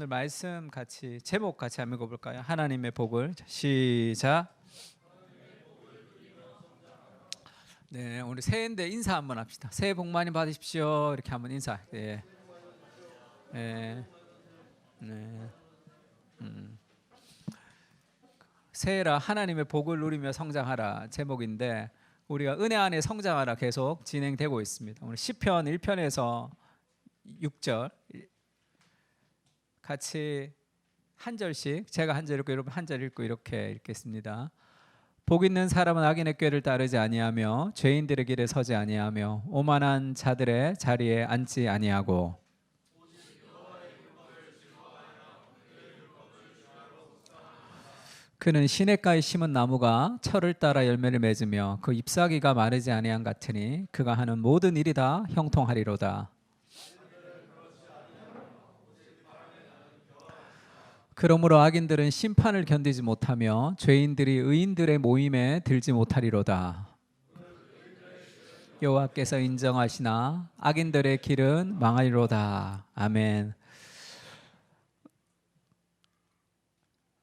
오늘 말씀 같이 제목 같이 한번 읽어볼까요? 하나님의 복을. 시작. 네, 오늘 새해인데 인사 한번 합시다. 새해 복 많이 받으십시오. 이렇게 한번 인사. 예, 예, 네. 새해라 하나님의 복을 누리며 성장하라 제목인데 우리가 은혜 안에 성장하라 계속 진행되고 있습니다. 오늘 시편 1편에서 6절 같이 한 절씩 제가 한 절 읽고 여러분 한 절 읽고 이렇게 읽겠습니다. 복 있는 사람은 악인의 꾀를 따르지 아니하며 죄인들의 길에 서지 아니하며 오만한 자들의 자리에 앉지 아니하고 그는 시냇가에 심은 나무가 철을 따라 열매를 맺으며 그 잎사귀가 마르지 아니한 같으니 그가 하는 모든 일이 다 형통하리로다. 그러므로 악인들은 심판을 견디지 못하며 죄인들이 의인들의 모임에 들지 못하리로다. 여호와께서 인정하시나 악인들의 길은 망하리로다. 아멘.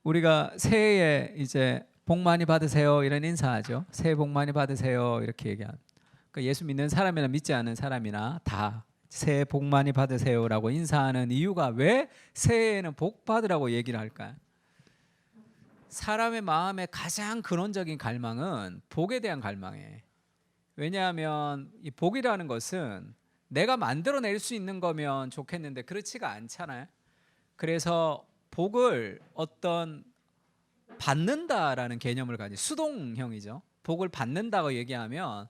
우리가 새해에 이제 복 많이 받으세요 이런 인사하죠. 새해 복 많이 받으세요 이렇게 얘기한. 그러니까 예수 믿는 사람이나 믿지 않는 사람이나 다 새해 복 많이 받으세요라고 인사하는 이유가 왜 새해에는 복 받으라고 얘기를 할까요? 사람의 마음의 가장 근원적인 갈망은 복에 대한 갈망이에요. 왜냐하면 이 복이라는 것은 내가 만들어낼 수 있는 거면 좋겠는데 그렇지가 않잖아요. 그래서 복을 어떤 받는다라는 개념을 가진 수동형이죠. 복을 받는다고 얘기하면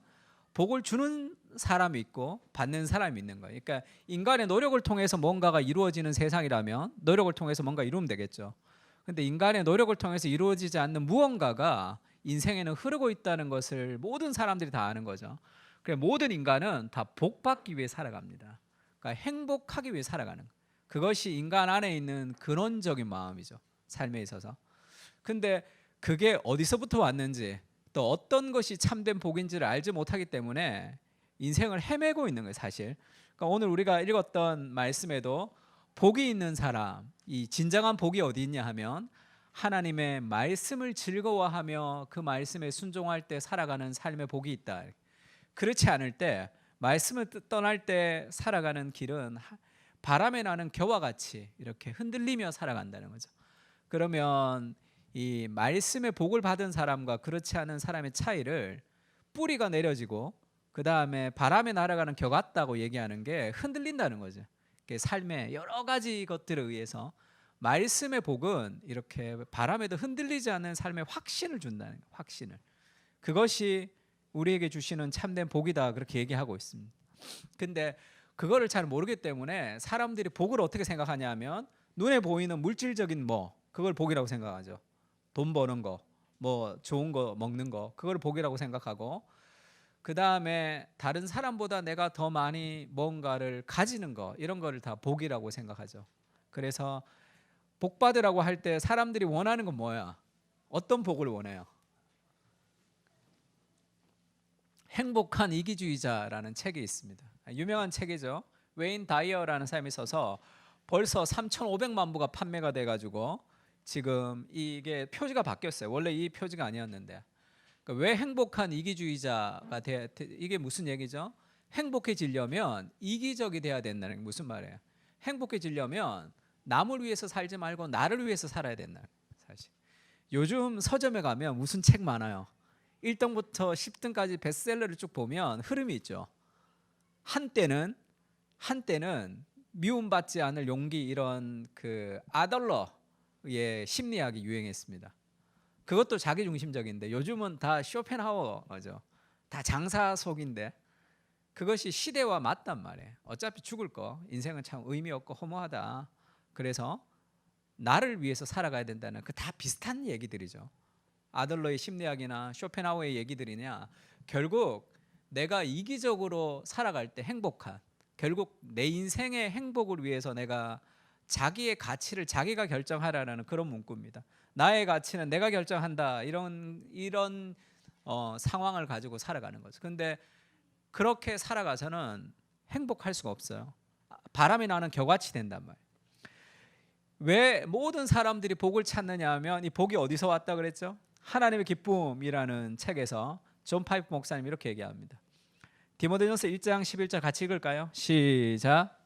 복을 주는 사람이 있고 받는 사람이 있는 거예요. 그러니까 인간의 노력을 통해서 뭔가가 이루어지는 세상이라면 노력을 통해서 뭔가 이루면 되겠죠. 근데 인간의 노력을 통해서 이루어지지 않는 무언가가 인생에는 흐르고 있다는 것을 모든 사람들이 다 아는 거죠. 그래서 모든 인간은 다 복받기 위해 살아갑니다. 그러니까 행복하기 위해 살아가는 거예요. 그것이 인간 안에 있는 근원적인 마음이죠. 삶에 있어서. 근데 그게 어디서부터 왔는지 또 어떤 것이 참된 복인지를 알지 못하기 때문에 인생을 헤매고 있는 거예요, 사실. 그러니까 오늘 우리가 읽었던 말씀에도 복이 있는 사람, 이 진정한 복이 어디 있냐 하면 하나님의 말씀을 즐거워하며 그 말씀에 순종할 때 살아가는 삶의 복이 있다. 그렇지 않을 때 말씀을 떠날 때 살아가는 길은 바람에 나는 겨와 같이 이렇게 흔들리며 살아간다는 거죠. 그러면 이 말씀의 복을 받은 사람과 그렇지 않은 사람의 차이를 뿌리가 내려지고 그 다음에 바람에 날아가는 겨 같다고 얘기하는 게 흔들린다는 거죠. 삶의 여러 가지 것들에 의해서 말씀의 복은 이렇게 바람에도 흔들리지 않는 삶의 확신을 준다는 거예요. 확신을. 그것이 우리에게 주시는 참된 복이다 그렇게 얘기하고 있습니다. 근데 그거를 잘 모르기 때문에 사람들이 복을 어떻게 생각하냐 하면 눈에 보이는 물질적인 그걸 복이라고 생각하죠. 돈 버는 거, 좋은 거 먹는 거 그걸 복이라고 생각하고 그 다음에 다른 사람보다 내가 더 많이 뭔가를 가지는 거 이런 거를 다 복이라고 생각하죠. 그래서 복 받으라고 할 때 사람들이 원하는 건 뭐야? 어떤 복을 원해요? 행복한 이기주의자라는 책이 있습니다. 유명한 책이죠. 웨인 다이어라는 사람이 써서 벌써 3,500만 부가 판매가 돼가지고 지금 이게 표지가 바뀌었어요. 원래 이 표지가 아니었는데 그러니까 왜 행복한 이기주의자가 이게 무슨 얘기죠? 행복해지려면 이기적이 돼야 된다는 게 무슨 말이에요? 행복해지려면 남을 위해서 살지 말고 나를 위해서 살아야 된다는 거예요. 사실 요즘 서점에 가면 무슨 책 많아요. 1등부터 10등까지 베스트셀러를 쭉 보면 흐름이 있죠. 한때는 미움받지 않을 용기 이런 그 아덜러의 심리학이 유행했습니다. 그것도 자기중심적인데 요즘은 다 쇼펜하우어죠. 다 장사 속인데 그것이 시대와 맞단 말이에요. 어차피 죽을 거 인생은 참 의미 없고 허무하다. 그래서 나를 위해서 살아가야 된다는 그 다 비슷한 얘기들이죠. 아들러의 심리학이나 쇼펜하우어의 얘기들이냐 결국 내가 이기적으로 살아갈 때 행복한 결국 내 인생의 행복을 위해서 내가 자기의 가치를 자기가 결정하라는 그런 문구입니다. 나의 가치는 내가 결정한다 이런 상황을 가지고 살아가는 거죠. 근데 그렇게 살아가서는 행복할 수가 없어요. 바람이 나는 겨같이 된단 말이에요. 왜 모든 사람들이 복을 찾느냐 하면 이 복이 어디서 왔다 그랬죠? 하나님의 기쁨이라는 책에서 존 파이프 목사님 이렇게 얘기합니다. 디모데전서 1장 11절 같이 읽을까요? 시작.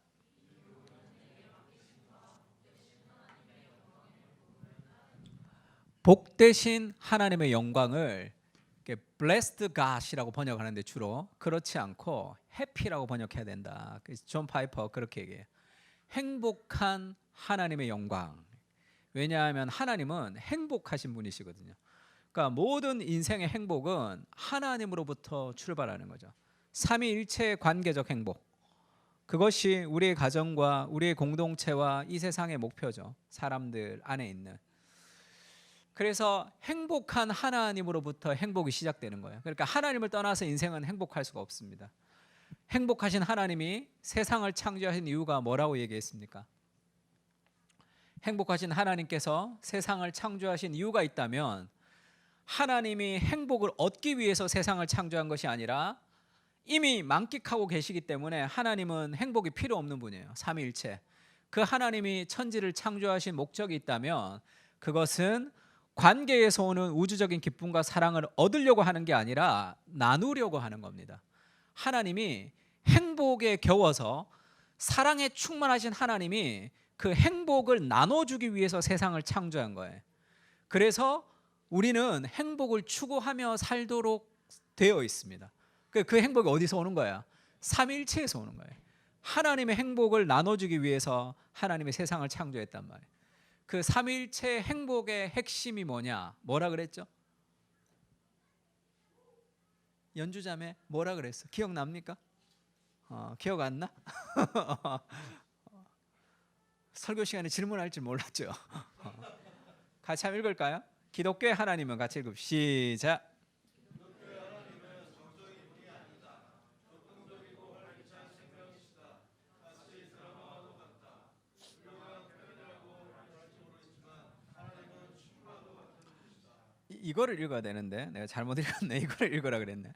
복되신 하나님의 영광을 blessed God이라고 번역하는데 주로 그렇지 않고 happy라고 번역해야 된다. 존 파이퍼 그렇게 얘기해요. 행복한 하나님의 영광. 왜냐하면 하나님은 행복하신 분이시거든요. 그러니까 모든 인생의 행복은 하나님으로부터 출발하는 거죠. 삼위일체의 관계적 행복. 그것이 우리의 가정과 우리의 공동체와 이 세상의 목표죠. 사람들 안에 있는. 그래서 행복한 하나님으로부터 행복이 시작되는 거예요. 그러니까 하나님을 떠나서 인생은 행복할 수가 없습니다. 행복하신 하나님이 세상을 창조하신 이유가 뭐라고 얘기했습니까? 행복하신 하나님께서 세상을 창조하신 이유가 있다면 하나님이 행복을 얻기 위해서 세상을 창조한 것이 아니라 이미 만끽하고 계시기 때문에 하나님은 행복이 필요 없는 분이에요. 삼위일체. 그 하나님이 천지를 창조하신 목적이 있다면 그것은 관계에서 오는 우주적인 기쁨과 사랑을 얻으려고 하는 게 아니라 나누려고 하는 겁니다. 하나님이 행복에 겨워서 사랑에 충만하신 하나님이 그 행복을 나눠주기 위해서 세상을 창조한 거예요. 그래서 우리는 행복을 추구하며 살도록 되어 있습니다. 그 행복이 어디서 오는 거야? 삼위일체에서 오는 거예요. 하나님의 행복을 나눠주기 위해서 하나님의 세상을 창조했단 말이에요. 그 삼위일체 행복의 핵심이 뭐냐? 뭐라 그랬죠? 연주자매 뭐라 그랬어? 기억납니까? 기억 안 나? 설교 시간에 질문할 줄 몰랐죠. 같이 한번 읽을까요? 기독교의 하나님은 같이 읽읍시다. 시작. 이거를 읽어야 되는데 내가 잘못 읽었네. 이거를 읽으라 그랬네.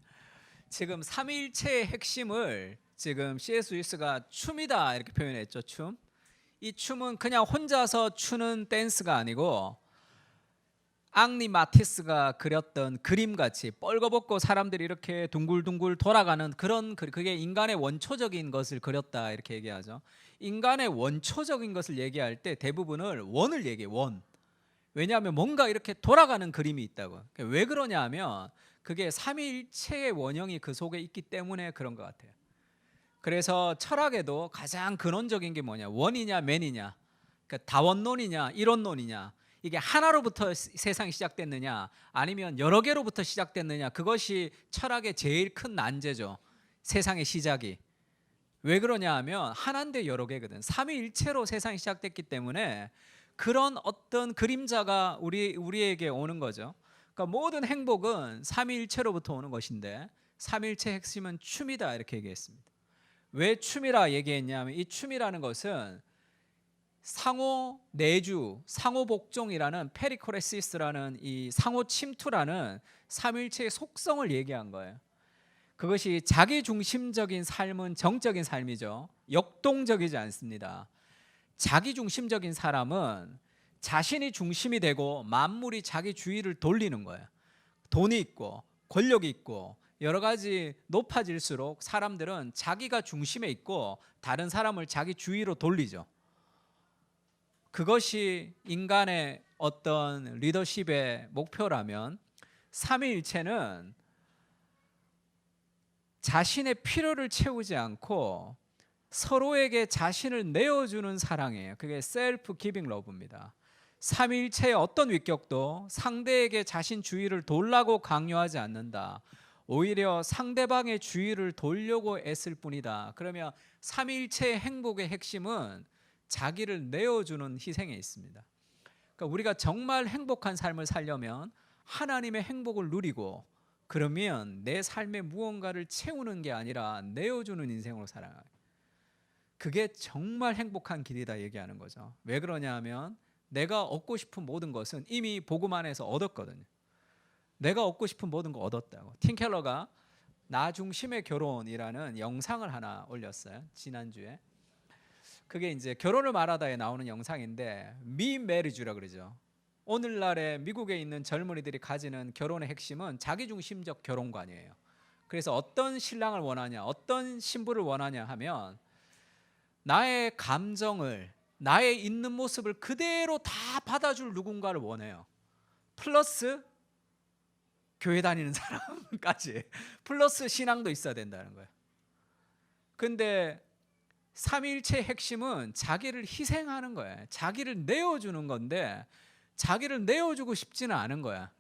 지금 삼위일체의 핵심을 지금 C.S. 루이스가 춤이다 이렇게 표현했죠. 춤. 이 춤은 그냥 혼자서 추는 댄스가 아니고 앙리 마티스가 그렸던 그림같이 뻘거벗고 사람들이 이렇게 둥글둥글 돌아가는 그런 그게 인간의 원초적인 것을 그렸다 이렇게 얘기하죠. 인간의 원초적인 것을 얘기할 때 대부분을 원을 얘기해. 원. 왜냐하면 뭔가 이렇게 돌아가는 그림이 있다고. 왜 그러냐 하면 그게 삼위일체의 원형이 그 속에 있기 때문에 그런 것 같아요. 그래서 철학에도 가장 근원적인 게 뭐냐? 원이냐 맨이냐? 그러니까 다원론이냐 이론론이냐? 이게 하나로부터 세상이 시작됐느냐 아니면 여러 개로부터 시작됐느냐? 그것이 철학의 제일 큰 난제죠. 세상의 시작이. 왜 그러냐 하면 하나인데 여러 개거든. 삼위일체로 세상이 시작됐기 때문에 그런 어떤 그림자가 우리에게 오는 거죠. 그러니까 모든 행복은 삼위일체로부터 오는 것인데 삼위일체 핵심은 춤이다 이렇게 얘기했습니다. 왜 춤이라 얘기했냐면 이 춤이라는 것은 상호 내주, 상호 복종이라는 페리코레시스라는 이 상호 침투라는 삼위일체의 속성을 얘기한 거예요. 그것이 자기 중심적인 삶은 정적인 삶이죠. 역동적이지 않습니다. 자기 중심적인 사람은 자신이 중심이 되고 만물이 자기 주위를 돌리는 거예요. 돈이 있고 권력이 있고 여러 가지 높아질수록 사람들은 자기가 중심에 있고 다른 사람을 자기 주위로 돌리죠. 그것이 인간의 어떤 리더십의 목표라면 삼위일체는 자신의 필요를 채우지 않고 서로에게 자신을 내어주는 사랑이에요. 그게 셀프 기빙 러브입니다. 삼위일체의 어떤 위격도 상대에게 자신 주의를 돌라고 강요하지 않는다. 오히려 상대방의 주의를 돌려고 애쓸 뿐이다. 그러면 삼위일체의 행복의 핵심은 자기를 내어주는 희생에 있습니다. 그러니까 우리가 정말 행복한 삶을 살려면 하나님의 행복을 누리고 그러면 내 삶의 무언가를 채우는 게 아니라 내어주는 인생으로 살아가요. 그게 정말 행복한 길이다 얘기하는 거죠. 왜 그러냐 하면 내가 얻고 싶은 모든 것은 이미 복음 안에서 얻었거든요. 내가 얻고 싶은 모든 거 얻었다고. 팀 켈러가 나 중심의 결혼이라는 영상을 하나 올렸어요. 지난주에. 그게 이제 결혼을 말하다에 나오는 영상인데 미메리주라 그러죠. 오늘날에 미국에 있는 젊은이들이 가지는 결혼의 핵심은 자기중심적 결혼관이에요. 그래서 어떤 신랑을 원하냐, 어떤 신부를 원하냐 하면 나의 감정을, 나의 있는 모습을 그대로 다 받아줄 누군가를 원해요. 플러스 교회 다니는 사람까지, 플러스 신앙도 있어야 된다는 거예요. 근데 삼위일체의 핵심은 자기를 희생하는 거예요. 자기를 내어주는 건데 자기를 내어주고 싶지는 않은 거야.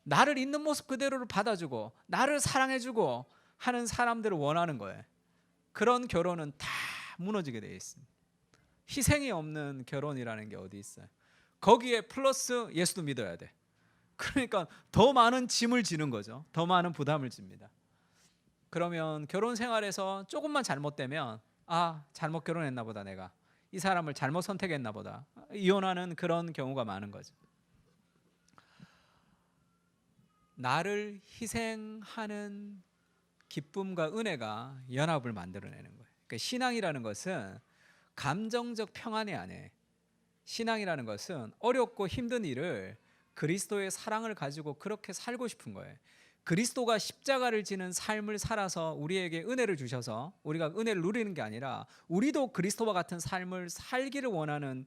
나를 있는 모습 그대로를 받아주고 나를 사랑해주고 하는 사람들을 원하는 거예요. 그런 결혼은 다 무너지게 되어 있습니다. 희생이 없는 결혼이라는 게 어디 있어요? 거기에 플러스 예수도 믿어야 돼. 그러니까 더 많은 짐을 지는 거죠. 더 많은 부담을 집니다. 그러면 결혼 생활에서 조금만 잘못되면 잘못 결혼했나 보다, 내가 이 사람을 잘못 선택했나 보다, 이혼하는 그런 경우가 많은 거죠. 나를 희생하는 기쁨과 은혜가 연합을 만들어내는 거예요. 그러니까 신앙이라는 것은 감정적 평안이 아니에요. 신앙이라는 것은 어렵고 힘든 일을 그리스도의 사랑을 가지고 그렇게 살고 싶은 거예요. 그리스도가 십자가를 지는 삶을 살아서 우리에게 은혜를 주셔서 우리가 은혜를 누리는 게 아니라 우리도 그리스도와 같은 삶을 살기를 원하는,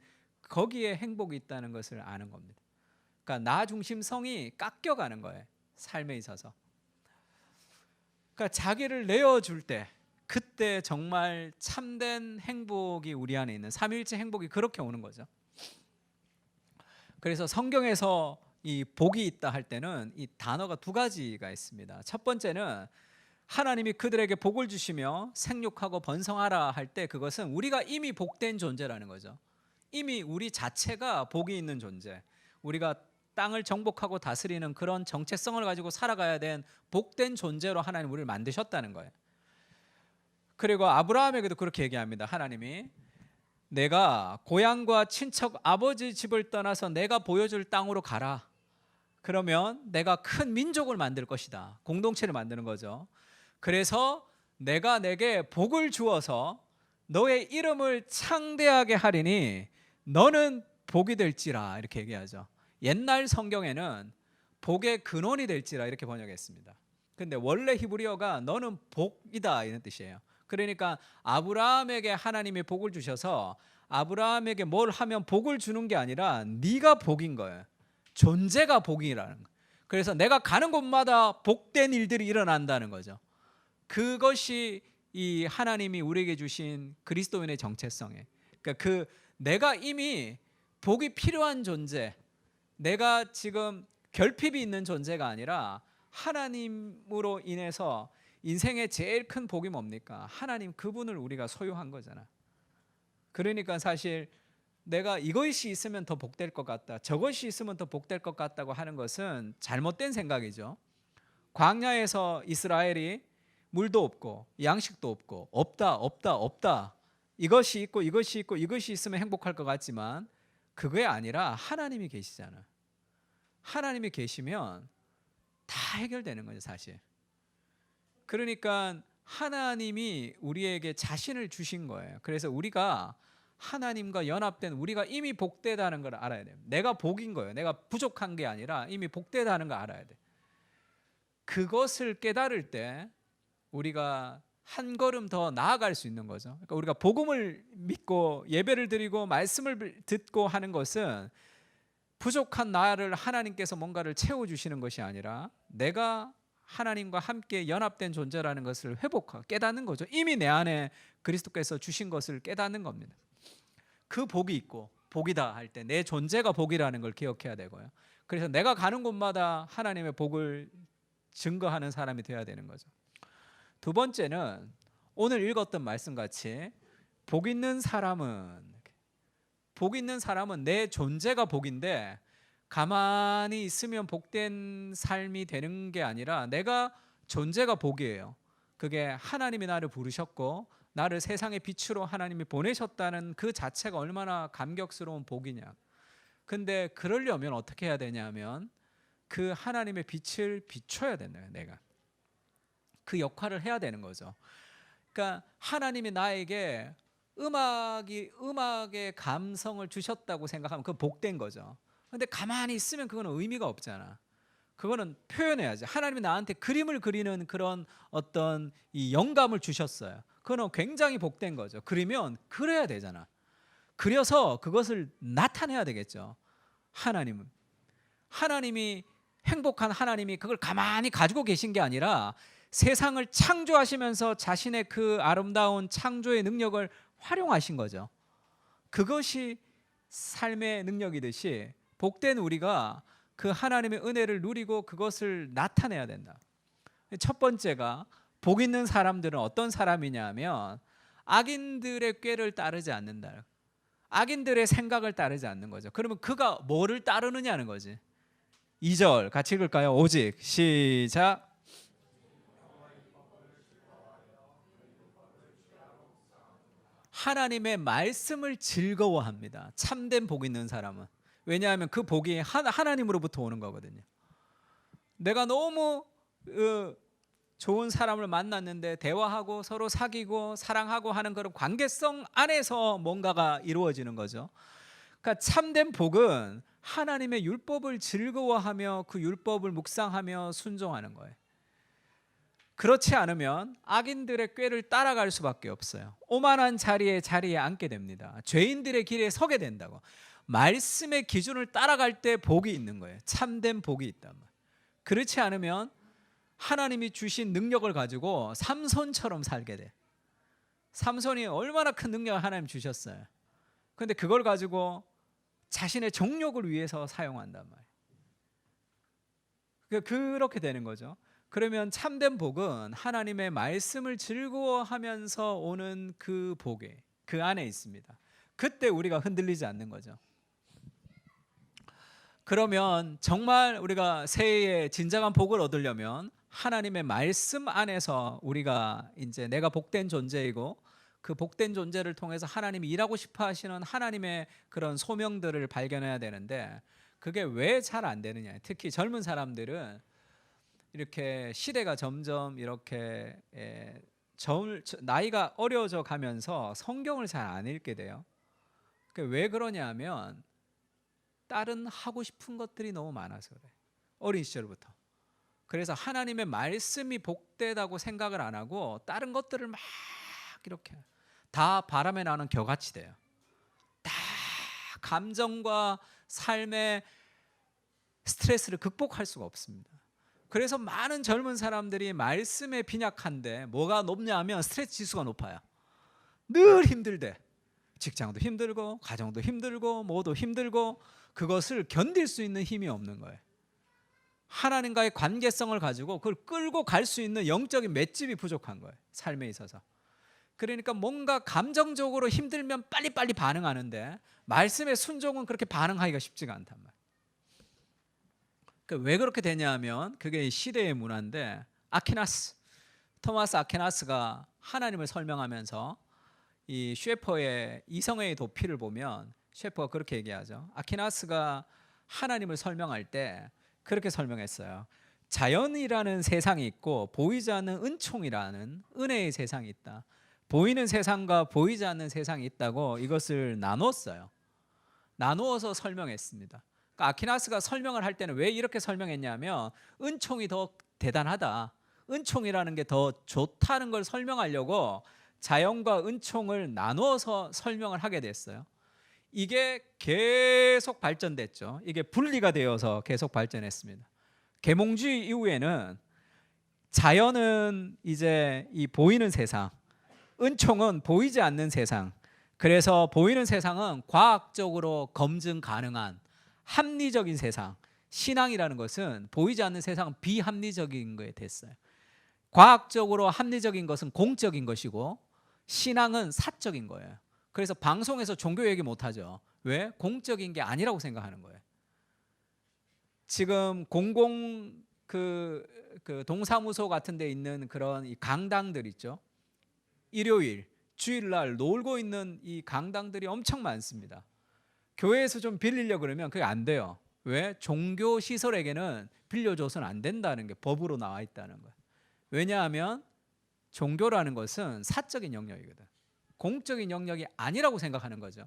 거기에 행복이 있다는 것을 아는 겁니다. 그러니까 나 중심성이 깎여가는 거예요, 삶에 있어서. 그러니까 자기를 내어줄 때, 그때 정말 참된 행복이 우리 안에 있는 삼위일체 행복이 그렇게 오는 거죠. 그래서 성경에서 이 복이 있다 할 때는 이 단어가 두 가지가 있습니다. 첫 번째는 하나님이 그들에게 복을 주시며 생육하고 번성하라 할 때 그것은 우리가 이미 복된 존재라는 거죠. 이미 우리 자체가 복이 있는 존재, 우리가 땅을 정복하고 다스리는 그런 정체성을 가지고 살아가야 된 복된 존재로 하나님 우리를 만드셨다는 거예요. 그리고 아브라함에게도 그렇게 얘기합니다. 하나님이 내가 고향과 친척 아버지 집을 떠나서 내가 보여줄 땅으로 가라. 그러면 내가 큰 민족을 만들 것이다. 공동체를 만드는 거죠. 그래서 내가 내게 복을 주어서 너의 이름을 창대하게 하리니 너는 복이 될지라, 이렇게 얘기하죠. 옛날 성경에는 복의 근원이 될지라 이렇게 번역했습니다. 근데 원래 히브리어가 너는 복이다 이런 뜻이에요. 그러니까 아브라함에게 하나님이 복을 주셔서 아브라함에게 뭘 하면 복을 주는 게 아니라 네가 복인 거예요. 존재가 복이라는 거예요. 그래서 내가 가는 곳마다 복된 일들이 일어난다는 거죠. 그것이 이 하나님이 우리에게 주신 그리스도인의 정체성이에요. 그러니까 내가 이미 복이 필요한 존재, 내가 지금 결핍이 있는 존재가 아니라 하나님으로 인해서 인생의 제일 큰 복이 뭡니까? 하나님 그분을 우리가 소유한 거잖아. 그러니까 사실 내가 이것이 있으면 더 복될 것 같다, 저것이 있으면 더 복될 것 같다고 하는 것은 잘못된 생각이죠. 광야에서 이스라엘이 물도 없고 양식도 없고 없다 이것이 있고 이것이 있고 이것이 있으면 행복할 것 같지만 그게 아니라 하나님이 계시잖아. 하나님이 계시면 다 해결되는 거죠, 사실. 그러니까 하나님이 우리에게 자신을 주신 거예요. 그래서 우리가 하나님과 연합된, 우리가 이미 복되다는 걸 알아야 돼요. 내가 복인 거예요. 내가 부족한 게 아니라 이미 복되다는 걸 알아야 돼. 그것을 깨달을 때 우리가 한 걸음 더 나아갈 수 있는 거죠. 그러니까 우리가 복음을 믿고 예배를 드리고 말씀을 듣고 하는 것은 부족한 나를 하나님께서 뭔가를 채워주시는 것이 아니라 내가 하나님과 함께 연합된 존재라는 것을 회복하고 깨닫는 거죠. 이미 내 안에 그리스도께서 주신 것을 깨닫는 겁니다. 그 복이 있고 복이다 할 때 내 존재가 복이라는 걸 기억해야 되고요. 그래서 내가 가는 곳마다 하나님의 복을 증거하는 사람이 되어야 되는 거죠. 두 번째는 오늘 읽었던 말씀같이 복 있는 사람은 내 존재가 복인데 가만히 있으면 복된 삶이 되는 게 아니라 내가 존재가 복이에요. 그게 하나님이 나를 부르셨고 나를 세상의 빛으로 하나님이 보내셨다는 그 자체가 얼마나 감격스러운 복이냐. 근데 그러려면 어떻게 해야 되냐면 그 하나님의 빛을 비춰야 된다. 내가 그 역할을 해야 되는 거죠. 그러니까 하나님이 나에게 음악의 감성을 주셨다고 생각하면 그건 복된 거죠. 근데 가만히 있으면 그거는 의미가 없잖아. 그거는 표현해야지. 하나님이 나한테 그림을 그리는 그런 어떤 이 영감을 주셨어요. 그거는 굉장히 복된 거죠. 그리면 그려야 되잖아. 그려서 그것을 나타내야 되겠죠. 하나님이 행복한 하나님이 그걸 가만히 가지고 계신 게 아니라 세상을 창조하시면서 자신의 그 아름다운 창조의 능력을 활용하신 거죠. 그것이 삶의 능력이듯이 복된 우리가 그 하나님의 은혜를 누리고 그것을 나타내야 된다. 첫 번째가 복 있는 사람들은 어떤 사람이냐면 악인들의 꾀를 따르지 않는다. 악인들의 생각을 따르지 않는 거죠. 그러면 그가 뭐를 따르느냐는 거지. 2절 같이 읽을까요? 오직 시작. 하나님의 말씀을 즐거워합니다. 참된 복 있는 사람은. 왜냐하면 그 복이 하나님으로부터 오는 거거든요. 내가 너무 좋은 사람을 만났는데 대화하고 서로 사귀고 사랑하고 하는 그런 관계성 안에서 뭔가가 이루어지는 거죠. 그러니까 참된 복은 하나님의 율법을 즐거워하며 그 율법을 묵상하며 순종하는 거예요. 그렇지 않으면 악인들의 꾀를 따라갈 수밖에 없어요. 오만한 자리에 앉게 됩니다. 죄인들의 길에 서게 된다고. 말씀의 기준을 따라갈 때 복이 있는 거예요. 참된 복이 있단 말이에요. 그렇지 않으면 하나님이 주신 능력을 가지고 삼손처럼 살게 돼. 삼손이 얼마나 큰 능력을 하나님 주셨어요. 그런데 그걸 가지고 자신의 정욕을 위해서 사용한단 말이에요. 그렇게 되는 거죠. 그러면 참된 복은 하나님의 말씀을 즐거워하면서 오는 그 복에 그 안에 있습니다. 그때 우리가 흔들리지 않는 거죠. 그러면 정말 우리가 새해에 진정한 복을 얻으려면 하나님의 말씀 안에서 우리가 이제 내가 복된 존재이고 그 복된 존재를 통해서 하나님이 일하고 싶어 하시는 하나님의 그런 소명들을 발견해야 되는데 그게 왜 잘 안 되느냐. 특히 젊은 사람들은 이렇게 시대가 점점 이렇게 나이가 어려져 가면서 성경을 잘 안 읽게 돼요. 왜 그러냐면 다른 하고 싶은 것들이 너무 많아서 그래. 어린 시절부터. 그래서 하나님의 말씀이 복되다고 생각을 안 하고 다른 것들을 막 이렇게 다 바람에 나는 겨같이 돼요. 다 감정과 삶의 스트레스를 극복할 수가 없습니다. 그래서 많은 젊은 사람들이 말씀에 빈약한데 뭐가 높냐면 스트레스 지수가 높아요. 늘 힘들대. 직장도 힘들고 가정도 힘들고 뭐도 힘들고 그것을 견딜 수 있는 힘이 없는 거예요. 하나님과의 관계성을 가지고 그걸 끌고 갈 수 있는 영적인 맷집이 부족한 거예요. 삶에 있어서. 그러니까 뭔가 감정적으로 힘들면 빨리빨리 반응하는데 말씀의 순종은 그렇게 반응하기가 쉽지가 않단 말이에요. 왜 그렇게 되냐면 그게 시대의 문화인데 토마스 아퀴나스가 하나님을 설명하면서 이 셰퍼의 이성의 도피를 보면 셰퍼가 그렇게 얘기하죠. 아퀴나스가 하나님을 설명할 때 그렇게 설명했어요. 자연이라는 세상이 있고 보이지 않는 은총이라는 은혜의 세상이 있다. 보이는 세상과 보이지 않는 세상이 있다고 이것을 나누어서 설명했습니다. 그러니까 아퀴나스가 설명을 할 때는 왜 이렇게 설명했냐면 은총이 더 대단하다. 은총이라는 게 더 좋다는 걸 설명하려고 자연과 은총을 나누어서 설명을 하게 됐어요. 이게 계속 발전됐죠. 이게 분리가 되어서 계속 발전했습니다. 계몽주의 이후에는 자연은 이제 이 보이는 세상, 은총은 보이지 않는 세상. 그래서 보이는 세상은 과학적으로 검증 가능한 합리적인 세상. 신앙이라는 것은 보이지 않는 세상은 비합리적인 거에 됐어요. 과학적으로 합리적인 것은 공적인 것이고 신앙은 사적인 거예요. 그래서 방송에서 종교 얘기 못하죠. 왜? 공적인 게 아니라고 생각하는 거예요. 지금 공공 그 동사무소 같은 데 있는 그런 이 강당들 있죠. 일요일, 주일날 놀고 있는 이 강당들이 엄청 많습니다. 교회에서 좀 빌리려고 그러면 그게 안 돼요. 왜? 종교 시설에게는 빌려줘서는 안 된다는 게 법으로 나와 있다는 거예요. 왜냐하면 종교라는 것은 사적인 영역이거든. 공적인 영역이 아니라고 생각하는 거죠.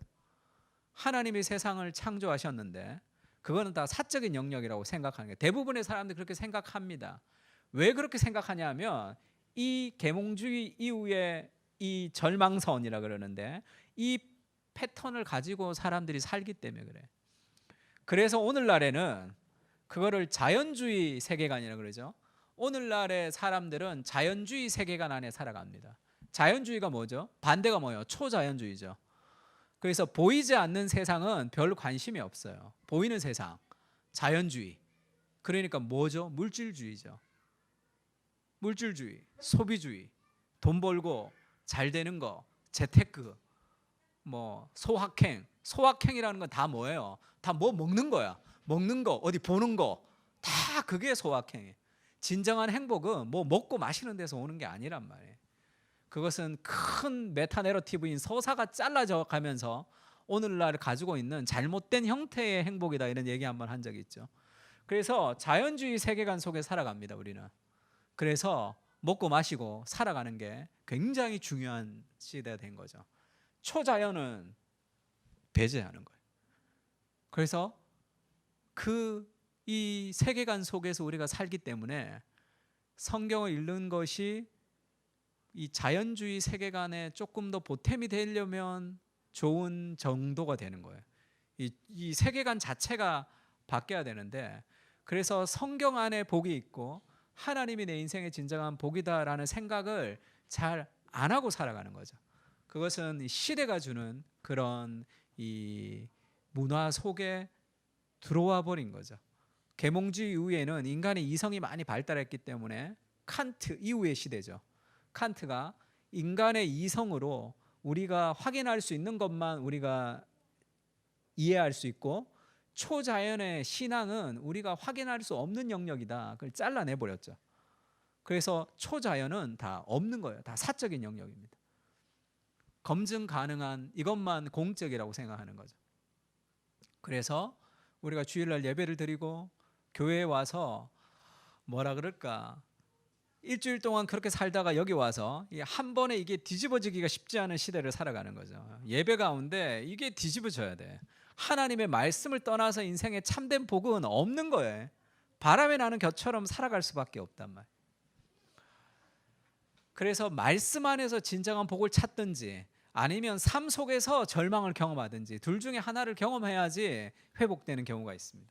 하나님이 세상을 창조하셨는데 그거는 다 사적인 영역이라고 생각하는 거예요. 대부분의 사람들이 그렇게 생각합니다. 왜 그렇게 생각하냐 하면 이 계몽주의 이후에 이 절망선이라 그러는데 이 패턴을 가지고 사람들이 살기 때문에 그래. 그래서 오늘날에는 그거를 자연주의 세계관이라고 그러죠. 오늘날의 사람들은 자연주의 세계관 안에 살아갑니다. 자연주의가 뭐죠? 반대가 뭐예요? 초자연주의죠. 그래서 보이지 않는 세상은 별 관심이 없어요. 보이는 세상, 자연주의. 그러니까 뭐죠? 물질주의죠. 물질주의, 소비주의, 돈 벌고 잘 되는 거, 재테크, 뭐 소확행. 소확행이라는 건 다 뭐예요? 다 뭐 먹는 거야. 먹는 거, 어디 보는 거, 다 그게 소확행이에요. 진정한 행복은 뭐 먹고 마시는 데서 오는 게 아니란 말이에요. 그것은 큰 메타 내러티브인 서사가 잘라져 가면서 오늘날 가지고 있는 잘못된 형태의 행복이다 이런 얘기 한번 한 적이 있죠. 그래서 자연주의 세계관 속에 살아갑니다 우리는. 그래서 먹고 마시고 살아가는 게 굉장히 중요한 시대가 된 거죠. 초자연은 배제하는 거예요. 그래서 이 세계관 속에서 우리가 살기 때문에 성경을 읽는 것이 이 자연주의 세계관에 조금 더 보탬이 되려면 좋은 정도가 되는 거예요. 이 세계관 자체가 바뀌어야 되는데, 그래서 성경 안에 복이 있고 하나님이 내 인생의 진정한 복이다라는 생각을 잘 안 하고 살아가는 거죠. 그것은 시대가 주는 그런 이 문화 속에 들어와 버린 거죠. 계몽주의 이후에는 인간의 이성이 많이 발달했기 때문에 칸트 이후의 시대죠. 칸트가 인간의 이성으로 우리가 확인할 수 있는 것만 우리가 이해할 수 있고, 초자연의 신앙은 우리가 확인할 수 없는 영역이다. 그걸 잘라내버렸죠. 그래서 초자연은 다 없는 거예요. 다 사적인 영역입니다. 검증 가능한 이것만 공적이라고 생각하는 거죠. 그래서 우리가 주일날 예배를 드리고 교회에 와서 뭐라 그럴까, 일주일 동안 그렇게 살다가 여기 와서 한 번에 이게 뒤집어지기가 쉽지 않은 시대를 살아가는 거죠. 예배 가운데 이게 뒤집어져야 돼. 하나님의 말씀을 떠나서 인생에 참된 복은 없는 거예요. 바람에 나는 겨처럼 살아갈 수밖에 없단 말이에요. 그래서 말씀 안에서 진정한 복을 찾든지 아니면 삶 속에서 절망을 경험하든지 둘 중에 하나를 경험해야지 회복되는 경우가 있습니다.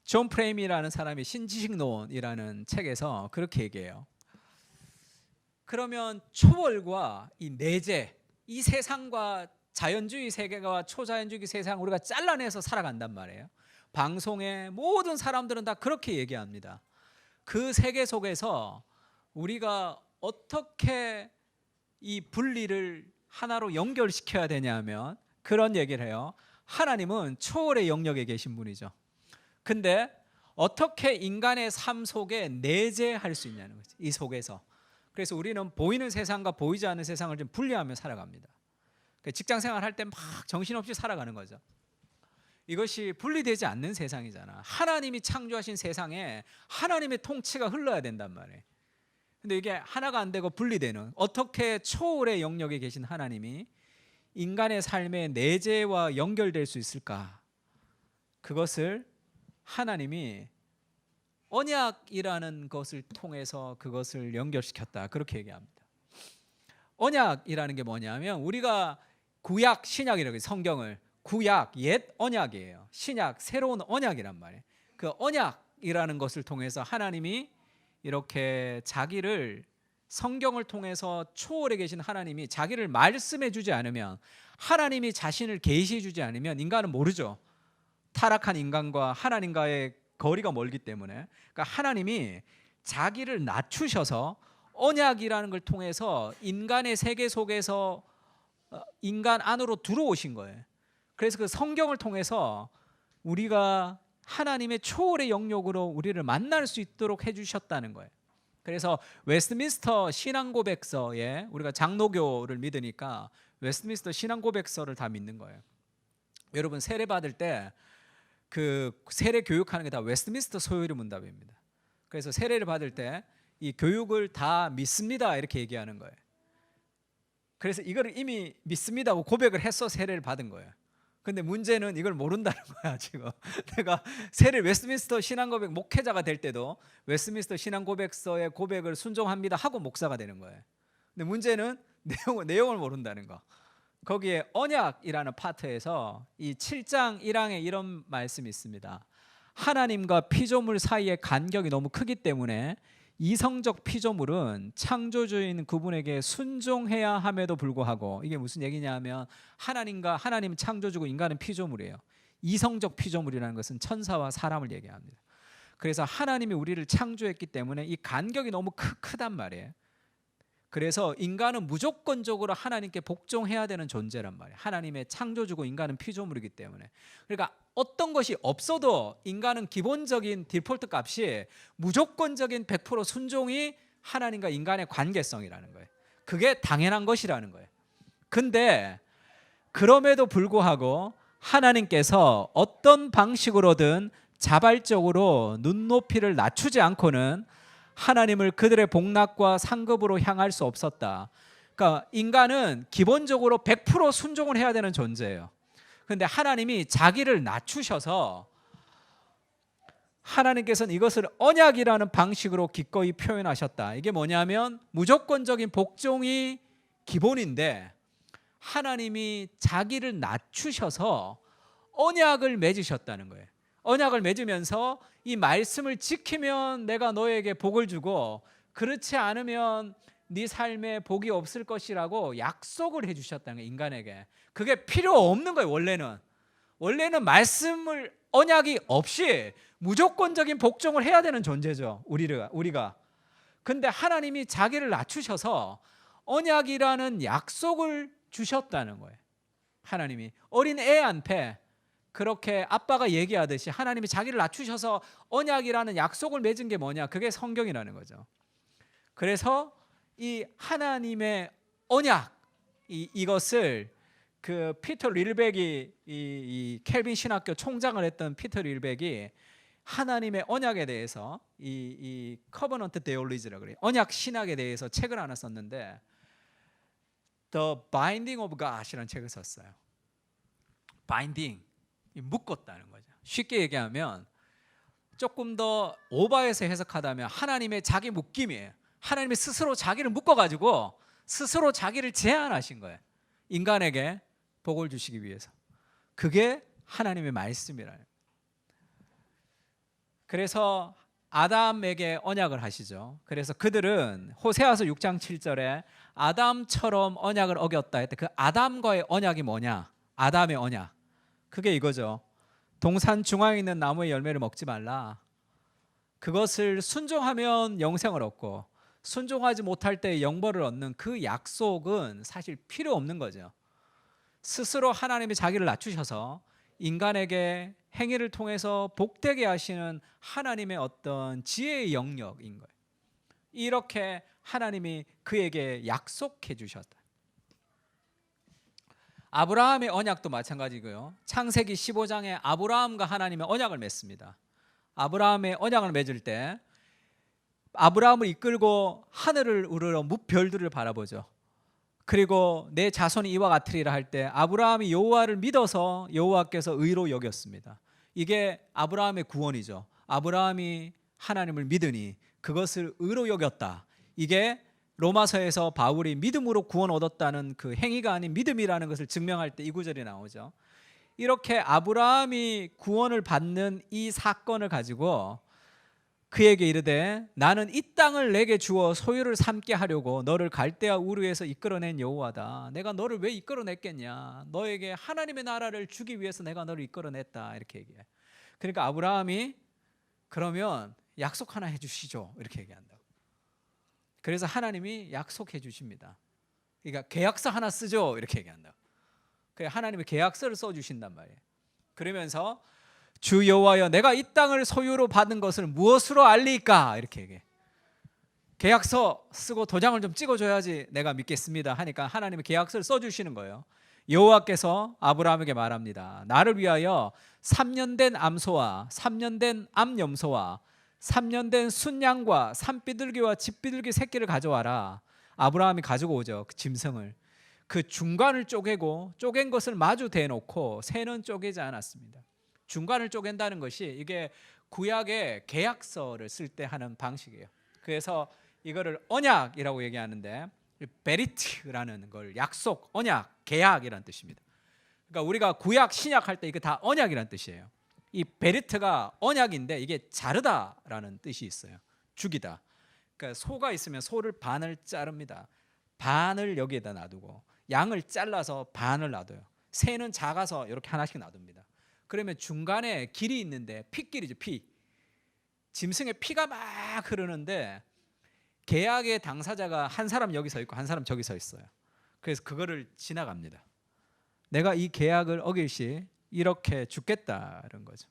존 프레임이라는 사람이 신지식론이라는 책에서 그렇게 얘기해요. 그러면 초월과 이 내재, 이 세상과 자연주의 세계와 초자연주의 세상 우리가 잘라내서 살아간단 말이에요. 방송에 모든 사람들은 다 그렇게 얘기합니다. 그 세계 속에서 우리가 어떻게 이 분리를 하나로 연결시켜야 되냐면 그런 얘기를 해요. 하나님은 초월의 영역에 계신 분이죠. 근데 어떻게 인간의 삶 속에 내재할 수 있냐는 거지, 이 속에서. 그래서 우리는 보이는 세상과 보이지 않는 세상을 좀 분리하며 살아갑니다. 직장 생활할 때 막 정신없이 살아가는 거죠. 이것이 분리되지 않는 세상이잖아. 하나님이 창조하신 세상에 하나님의 통치가 흘러야 된단 말이에요. 근데 이게 하나가 안 되고 분리되는, 어떻게 초월의 영역에 계신 하나님이 인간의 삶의 내재와 연결될 수 있을까? 그것을 하나님이 언약이라는 것을 통해서 그것을 연결시켰다, 그렇게 얘기합니다. 언약이라는 게 뭐냐면 우리가 구약, 신약이라고 해요. 성경을 구약, 옛 언약이에요. 신약, 새로운 언약이란 말이에요. 그 언약이라는 것을 통해서 하나님이 이렇게 자기를, 성경을 통해서 초월해 계신 하나님이 자기를 말씀해 주지 않으면, 하나님이 자신을 계시해 주지 않으면 인간은 모르죠. 타락한 인간과 하나님과의 거리가 멀기 때문에. 그러니까 하나님이 자기를 낮추셔서 언약이라는 걸 통해서 인간의 세계 속에서 인간 안으로 들어오신 거예요. 그래서 그 성경을 통해서 우리가 하나님의 초월의 영역으로 우리를 만날 수 있도록 해주셨다는 거예요. 그래서 웨스트민스터 신앙고백서에, 우리가 장로교를 믿으니까 웨스트민스터 신앙고백서를 다 믿는 거예요. 여러분 세례 받을 때 그 세례 교육하는 게 다 웨스트민스터 소요리 문답입니다. 그래서 세례를 받을 때 이 교육을 다 믿습니다 이렇게 얘기하는 거예요. 그래서 이걸 이미 믿습니다고 고백을 해서 세례를 받은 거예요. 근데 문제는 이걸 모른다는 거야 지금. 내가 세례 웨스트민스터 신앙고백 목회자가 될 때도 웨스트민스터 신앙고백서의 고백을 순종합니다 하고 목사가 되는 거예요. 근데 문제는 내용을 모른다는 거. 거기에 언약이라는 파트에서 이 7장 1항에 이런 말씀이 있습니다. 하나님과 피조물 사이의 간격이 너무 크기 때문에 이성적 피조물은 창조주인 그분에게 순종해야 함에도 불구하고, 이게 무슨 얘기냐면 하나님 창조주고 인간은 피조물이에요. 이성적 피조물이라는 것은 천사와 사람을 얘기합니다. 그래서 하나님이 우리를 창조했기 때문에 이 간격이 너무 크단 말이에요. 그래서 인간은 무조건적으로 하나님께 복종해야 되는 존재란 말이에요. 하나님의 창조주고 인간은 피조물이기 때문에. 그러니까 어떤 것이 없어도 인간은 기본적인 디폴트 값이 무조건적인 100% 순종이 하나님과 인간의 관계성이라는 거예요. 그게 당연한 것이라는 거예요. 근데 그럼에도 불구하고 하나님께서 어떤 방식으로든 자발적으로 눈높이를 낮추지 않고는 하나님을 그들의 복락과 상급으로 향할 수 없었다. 그러니까 인간은 기본적으로 100% 순종을 해야 되는 존재예요. 그런데 하나님이 자기를 낮추셔서 하나님께서는 이것을 언약이라는 방식으로 기꺼이 표현하셨다. 이게 뭐냐면 무조건적인 복종이 기본인데 하나님이 자기를 낮추셔서 언약을 맺으셨다는 거예요. 언약을 맺으면서 이 말씀을 지키면 내가 너에게 복을 주고 그렇지 않으면 네 삶에 복이 없을 것이라고 약속을 해주셨다는 거예요. 인간에게. 그게 필요 없는 거예요. 원래는 말씀을 언약이 없이 무조건적인 복종을 해야 되는 존재죠. 우리가. 근데 하나님이 자기를 낮추셔서 언약이라는 약속을 주셨다는 거예요. 하나님이 어린 애한테 그렇게 아빠가 얘기하듯이 하나님이 자기를 낮추셔서 언약이라는 약속을 맺은 게 뭐냐? 그게 성경이라는 거죠. 그래서 이 하나님의 언약 이것을 그 피터 릴백이 이 켈빈 신학교 총장을 했던 피터 릴백이 하나님의 언약에 대해서 이 커버넌트 데올리지라고 그래요. 언약 신학에 대해서 책을 하나 썼는데 The Binding of God이라는 책을 썼어요. 바인딩, 묶었다는 거죠. 쉽게 얘기하면 조금 더 오버해서 해석하다면 하나님의 자기 묶임이에요. 하나님이 스스로 자기를 묶어가지고 스스로 자기를 제한하신 거예요. 인간에게 복을 주시기 위해서. 그게 하나님의 말씀이라는 거예요. 그래서 아담에게 언약을 하시죠. 그래서 그들은 호세아서 6장 7절에 아담처럼 언약을 어겼다 했대. 그 아담과의 언약이 뭐냐? 아담의 언약. 그게 이거죠. 동산 중앙에 있는 나무의 열매를 먹지 말라. 그것을 순종하면 영생을 얻고 순종하지 못할 때 영벌을 얻는 그 약속은 사실 필요 없는 거죠. 스스로 하나님이 자기를 낮추셔서 인간에게 행위를 통해서 복되게 하시는 하나님의 어떤 지혜의 영역인 거예요. 이렇게 하나님이 그에게 약속해 주셨다. 아브라함의 언약도 마찬가지고요. 창세기 15장에 아브라함과 하나님의 언약을 맺습니다. 아브라함의 언약을 맺을 때 아브라함을 이끌고 하늘을 우러러 무별들을 바라보죠. 그리고 내 자손이 이와 같으리라 할 때 아브라함이 여호와를 믿어서 여호와께서 의로 여겼습니다. 이게 아브라함의 구원이죠. 아브라함이 하나님을 믿으니 그것을 의로 여겼다. 이게 로마서에서 바울이 믿음으로 구원 얻었다는 그 행위가 아닌 믿음이라는 것을 증명할 때 이 구절이 나오죠. 이렇게 아브라함이 구원을 받는 이 사건을 가지고 그에게 이르되 나는 이 땅을 내게 주어 소유를 삼게 하려고 너를 갈대아 우르에서 이끌어낸 여호와다. 내가 너를 왜 이끌어냈겠냐? 너에게 하나님의 나라를 주기 위해서 내가 너를 이끌어냈다. 이렇게 얘기해. 그러니까 아브라함이 그러면 약속 하나 해주시죠. 이렇게 얘기한다고. 그래서 하나님이 약속해 주십니다. 그러니까 계약서 하나 쓰죠. 이렇게 얘기한다고. 그래서 하나님이 계약서를 써주신단 말이에요. 그러면서 주 여호와여 내가 이 땅을 소유로 받은 것을 무엇으로 알리까? 이렇게 얘기해. 계약서 쓰고 도장을 좀 찍어줘야지 내가 믿겠습니다 하니까 하나님이 계약서를 써주시는 거예요. 여호와께서 아브라함에게 말합니다. 나를 위하여 3년 된 암소와 3년 된 암염소와 3년 된 순양과 산비둘기와 집비둘기 새끼를 가져와라. 아브라함이 가지고 오죠. 그 짐승을. 그 중간을 쪼개고 쪼갠 것을 마주 대놓고 새는 쪼개지 않았습니다. 중간을 쪼갠다는 것이 이게 구약의 계약서를 쓸 때 하는 방식이에요. 그래서 이거를 언약이라고 얘기하는데 베리트라는 걸 약속, 언약, 계약이라는 뜻입니다. 그러니까 우리가 구약, 신약 할 때 이게 다 언약이라는 뜻이에요. 이 베리트가 언약인데 이게 자르다라는 뜻이 있어요. 죽이다. 그러니까 소가 있으면 소를 반을 자릅니다. 반을 여기에다 놔두고 양을 잘라서 반을 놔둬요. 새는 작아서 이렇게 하나씩 놔둡니다. 그러면 중간에 길이 있는데 피길이죠. 피. 짐승의 피가 막 흐르는데 계약의 당사자가 한 사람 여기 서 있고 한 사람 저기 서 있어요. 그래서 그거를 지나갑니다. 내가 이 계약을 어길 시 이렇게 죽겠다는 거죠.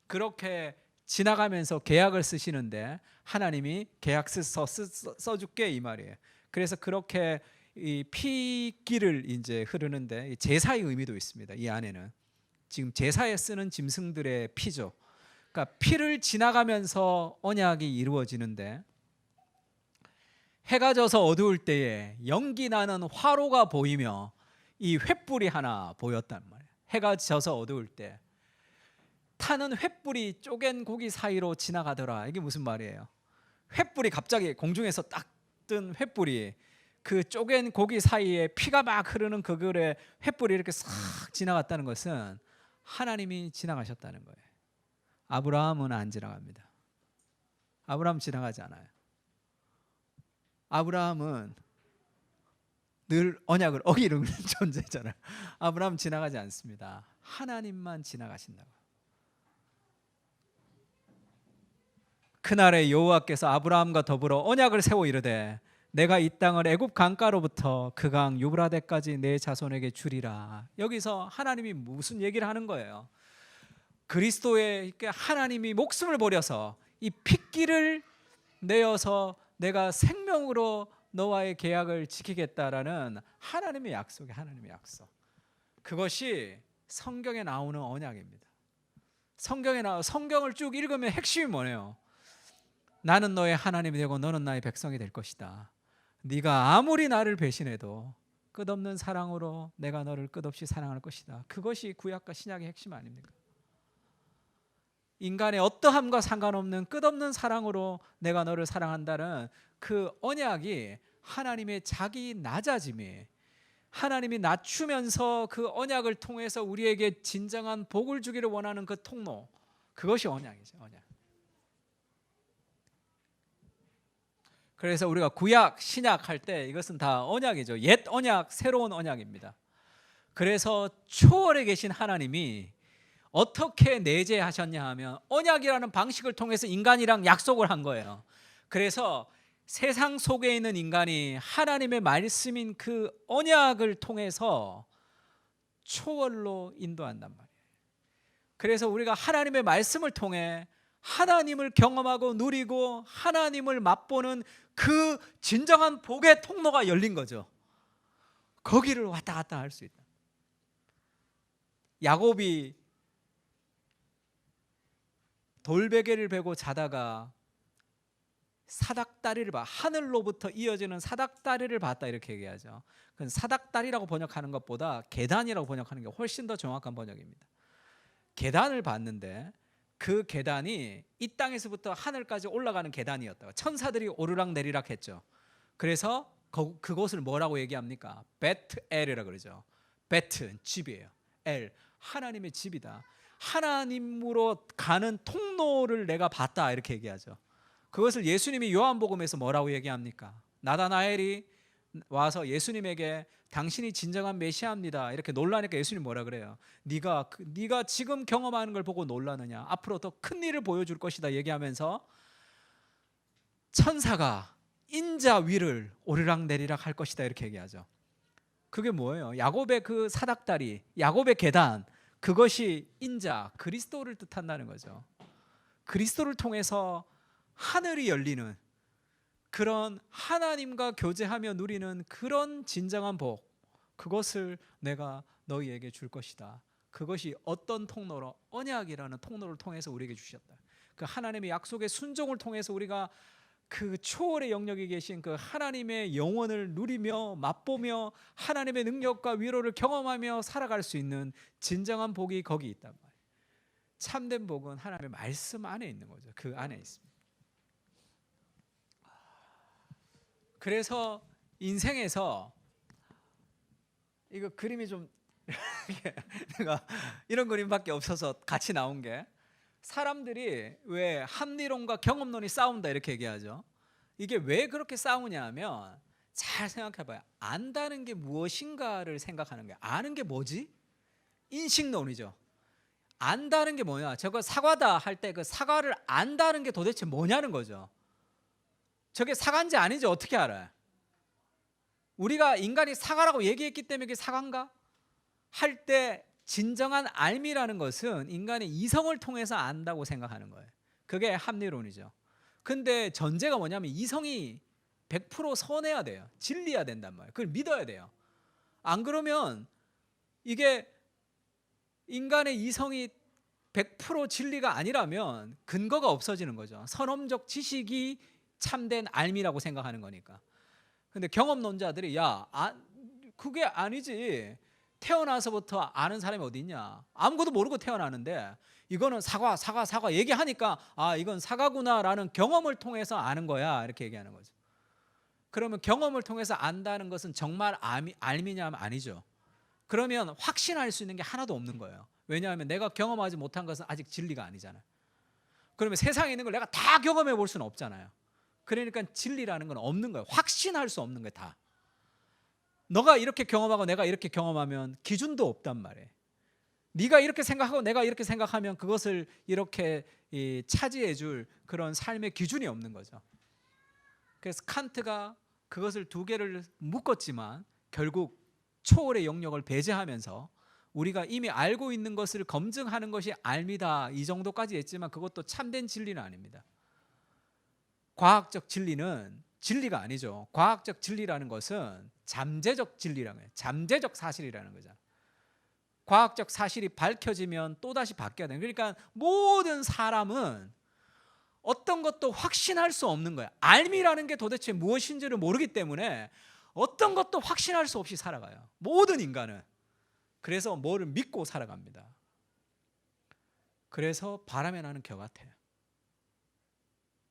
그렇게 지나가면서 계약을 쓰시는데 하나님이 계약서 써줄게 이 말이에요. 그래서 그렇게 이 피길을 이제 흐르는데 제사의 의미도 있습니다. 이 안에는 지금 제사에 쓰는 짐승들의 피죠. 그러니까 피를 지나가면서 언약이 이루어지는데 해가 져서 어두울 때에 연기 나는 화로가 보이며 이 횃불이 하나 보였단 말이에요. 해가 져서 어두울 때 타는 횃불이 쪼갠 고기 사이로 지나가더라. 이게 무슨 말이에요? 횃불이 갑자기 공중에서 딱 뜬 횃불이 그 쪼갠 고기 사이에 피가 막 흐르는 그 글에 횃불이 이렇게 싹 지나갔다는 것은 하나님이 지나가셨다는 거예요. 아브라함은 안 지나갑니다. 아브라함 지나가지 않아요. 아브라함은 늘 언약을 어기는 존재잖아요. 아브라함 지나가지 않습니다. 하나님만 지나가신다고. 그날에 여호와께서 아브라함과 더불어 언약을 세워 이르되 내가 이 땅을 애굽 강가로부터 그 강 유브라데까지 내 자손에게 주리라. 여기서 하나님이 무슨 얘기를 하는 거예요? 그리스도의 하나님이 목숨을 버려서 이 핏기를 내어서 내가 생명으로 너와의 계약을 지키겠다라는 하나님의 약속이 하나님의 약속. 그것이 성경에 나오는 언약입니다. 성경을 쭉 읽으면 핵심이 뭐예요? 나는 너의 하나님이 되고 너는 나의 백성이 될 것이다. 네가 아무리 나를 배신해도 끝없는 사랑으로 내가 너를 끝없이 사랑할 것이다. 그것이 구약과 신약의 핵심 아닙니까? 인간의 어떠함과 상관없는 끝없는 사랑으로 내가 너를 사랑한다는 그 언약이 하나님의 자기 낮아짐이, 하나님이 낮추면서 그 언약을 통해서 우리에게 진정한 복을 주기를 원하는 그 통로, 그것이 언약이죠. 언약. 그래서 우리가 구약, 신약 할 때 이것은 다 언약이죠. 옛 언약, 새로운 언약입니다. 그래서 초월에 계신 하나님이 어떻게 내재하셨냐 하면 언약이라는 방식을 통해서 인간이랑 약속을 한 거예요. 그래서 세상 속에 있는 인간이 하나님의 말씀인 그 언약을 통해서 초월로 인도한단 말이에요. 그래서 우리가 하나님의 말씀을 통해 하나님을 경험하고 누리고 하나님을 맛보는 그 진정한 복의 통로가 열린 거죠. 거기를 왔다 갔다 할 수 있다. 야곱이 돌베개를 베고 자다가 사닥다리를 봐, 하늘로부터 이어지는 사닥다리를 봤다 이렇게 얘기하죠. 그건 사닥다리라고 번역하는 것보다 계단이라고 번역하는 게 훨씬 더 정확한 번역입니다. 계단을 봤는데 그 계단이 이 땅에서부터 하늘까지 올라가는 계단이었다고. 천사들이 오르락 내리락 했죠. 그래서 그곳을 뭐라고 얘기합니까? 베트엘이라고 그러죠. 베트, 집이에요. 엘, 하나님의 집이다. 하나님으로 가는 통로를 내가 봤다 이렇게 얘기하죠. 그것을 예수님이 요한복음에서 뭐라고 얘기합니까? 나다나엘이 와서 예수님에게 당신이 진정한 메시아입니다 이렇게 놀라니까 예수님 뭐라 그래요? 네가 지금 경험하는 걸 보고 놀라느냐? 앞으로 더 큰 일을 보여줄 것이다 얘기하면서 천사가 인자 위를 오르락내리락 할 것이다 이렇게 얘기하죠. 그게 뭐예요? 야곱의 그 사닥다리, 야곱의 계단, 그것이 인자, 그리스도를 뜻한다는 거죠. 그리스도를 통해서 하늘이 열리는 그런 하나님과 교제하며 누리는 그런 진정한 복, 그것을 내가 너희에게 줄 것이다. 그것이 어떤 통로로? 언약이라는 통로를 통해서 우리에게 주셨다. 그 하나님의 약속의 순종을 통해서 우리가 그 초월의 영역에 계신 그 하나님의 영원을 누리며 맛보며 하나님의 능력과 위로를 경험하며 살아갈 수 있는 진정한 복이 거기 있단 말이에요. 참된 복은 하나님의 말씀 안에 있는 거죠. 그 안에 있습니다. 그래서 인생에서 이거 그림이 좀 내가 이런 그림밖에 없어서 같이 나온 게, 사람들이 왜 합리론과 경험론이 싸운다 이렇게 얘기하죠. 이게 왜 그렇게 싸우냐 하면 잘 생각해 봐요. 안다는 게 무엇인가를 생각하는 거예요. 아는 게 뭐지? 인식론이죠. 안다는 게 뭐냐? 저거 사과다 할 때 그 사과를 안다는 게 도대체 뭐냐는 거죠. 저게 사과인지 아닌지 어떻게 알아요? 우리가 인간이 사과라고 얘기했기 때문에 그게 사과인가? 할 때 진정한 알미라는 것은 인간의 이성을 통해서 안다고 생각하는 거예요. 그게 합리론이죠. 근데 전제가 뭐냐면 이성이 100% 선해야 돼요. 진리해야 된단 말이에요. 그걸 믿어야 돼요. 안 그러면 이게 인간의 이성이 100% 진리가 아니라면 근거가 없어지는 거죠. 선험적 지식이 참된 알미라고 생각하는 거니까. 근데 경험론자들이 그게 아니지. 태어나서부터 아는 사람이 어디 있냐? 아무것도 모르고 태어나는데 이거는 사과 얘기하니까 이건 사과구나라는 경험을 통해서 아는 거야 이렇게 얘기하는 거죠. 그러면 경험을 통해서 안다는 것은 정말 알미냐면 아니죠. 그러면 확신할 수 있는 게 하나도 없는 거예요. 왜냐하면 내가 경험하지 못한 것은 아직 진리가 아니잖아요. 그러면 세상에 있는 걸 내가 다 경험해 볼 수는 없잖아요. 그러니까 진리라는 건 없는 거예요. 확신할 수 없는 거예요. 다. 너가 이렇게 경험하고 내가 이렇게 경험하면 기준도 없단 말이에요. 네가 이렇게 생각하고 내가 이렇게 생각하면 그것을 이렇게 차지해 줄 그런 삶의 기준이 없는 거죠. 그래서 칸트가 그것을 두 개를 묶었지만 결국 초월의 영역을 배제하면서 우리가 이미 알고 있는 것을 검증하는 것이 알미다 이 정도까지 했지만 그것도 참된 진리는 아닙니다. 과학적 진리는 진리가 아니죠. 과학적 진리라는 것은 잠재적 진리라는 거예요. 잠재적 사실이라는 거죠. 과학적 사실이 밝혀지면 또다시 바뀌어야 돼요. 그러니까 모든 사람은 어떤 것도 확신할 수 없는 거예요. 알미라는 게 도대체 무엇인지를 모르기 때문에 어떤 것도 확신할 수 없이 살아가요. 모든 인간은. 그래서 뭐를 믿고 살아갑니다. 그래서 바람에 나는 겨 같아요.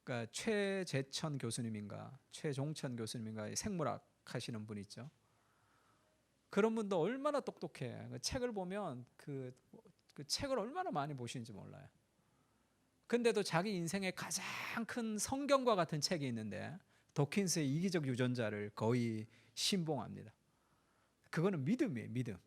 그러니까 최재천 교수님인가 최종천 교수님인가 생물학 하시는 분 있죠. 그런 분도 얼마나 똑똑해. 그 책을 보면 그 책을 얼마나 많이 보시는지 몰라요. 근데도 자기 인생의 가장 큰 성경과 같은 책이 있는데 도킨스의 이기적 유전자를 거의 신봉합니다. 그거는 믿음이에요. 믿음.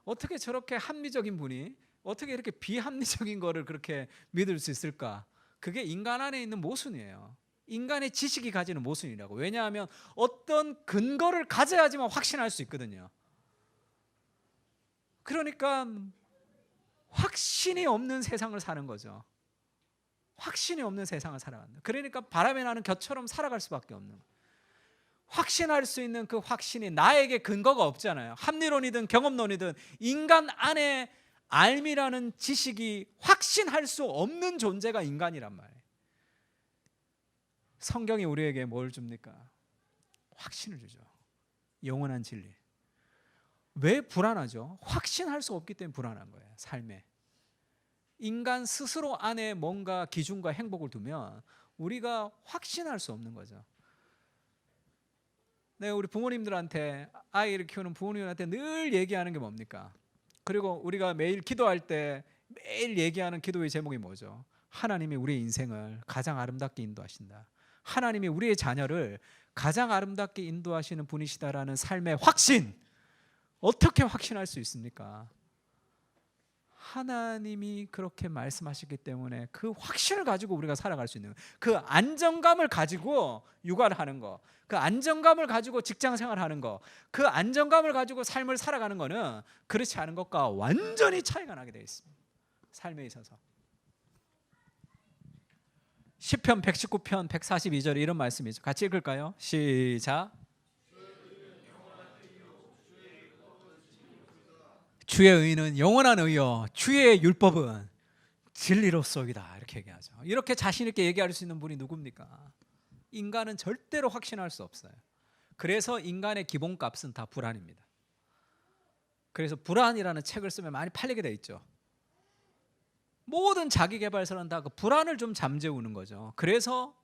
어떻게 저렇게 합리적인 분이 어떻게 이렇게 비합리적인 거를 그렇게 믿을 수 있을까? 그게 인간 안에 있는 모순이에요. 인간의 지식이 가지는 모순이라고. 왜냐하면 어떤 근거를 가져야지만 확신할 수 있거든요. 그러니까 확신이 없는 세상을 사는 거죠. 확신이 없는 세상을 살아간다. 그러니까 바람에 나는 겨처럼 살아갈 수밖에 없는 거예요. 확신할 수 있는 그 확신이 나에게 근거가 없잖아요. 합리론이든 경험론이든 인간 안에 알미라는 지식이 확신할 수 없는 존재가 인간이란 말이에요. 성경이 우리에게 뭘 줍니까? 확신을 주죠. 영원한 진리. 왜 불안하죠? 확신할 수 없기 때문에 불안한 거예요. 삶에. 인간 스스로 안에 뭔가 기준과 행복을 두면 우리가 확신할 수 없는 거죠. 네, 우리 부모님들한테 아이를 키우는 부모님한테 늘 얘기하는 게 뭡니까? 그리고 우리가 매일 기도할 때 매일 얘기하는 기도의 제목이 뭐죠? 하나님이 우리의 인생을 가장 아름답게 인도하신다. 하나님이 우리의 자녀를 가장 아름답게 인도하시는 분이시다라는 삶의 확신. 어떻게 확신할 수 있습니까? 하나님이 그렇게 말씀하셨기 때문에 그 확신을 가지고 우리가 살아갈 수 있는 그 안정감을 가지고 육아를 하는 거, 그 안정감을 가지고 직장 생활하는 거, 그 안정감을 가지고 삶을 살아가는 거는 그렇지 않은 것과 완전히 차이가 나게 되어 있습니다. 삶에 있어서. 시편 119편 142절에 이런 말씀이죠. 같이 읽을까요? 시작. 주의 의는 영원한 의요 주의 율법은 진리로서이다 이렇게 얘기하죠. 이렇게 자신 있게 얘기할 수 있는 분이 누굽니까? 인간은 절대로 확신할 수 없어요. 그래서 인간의 기본값은 다 불안입니다. 그래서 불안이라는 책을 쓰면 많이 팔리게 돼 있죠. 모든 자기계발서는 다 그 불안을 좀 잠재우는 거죠. 그래서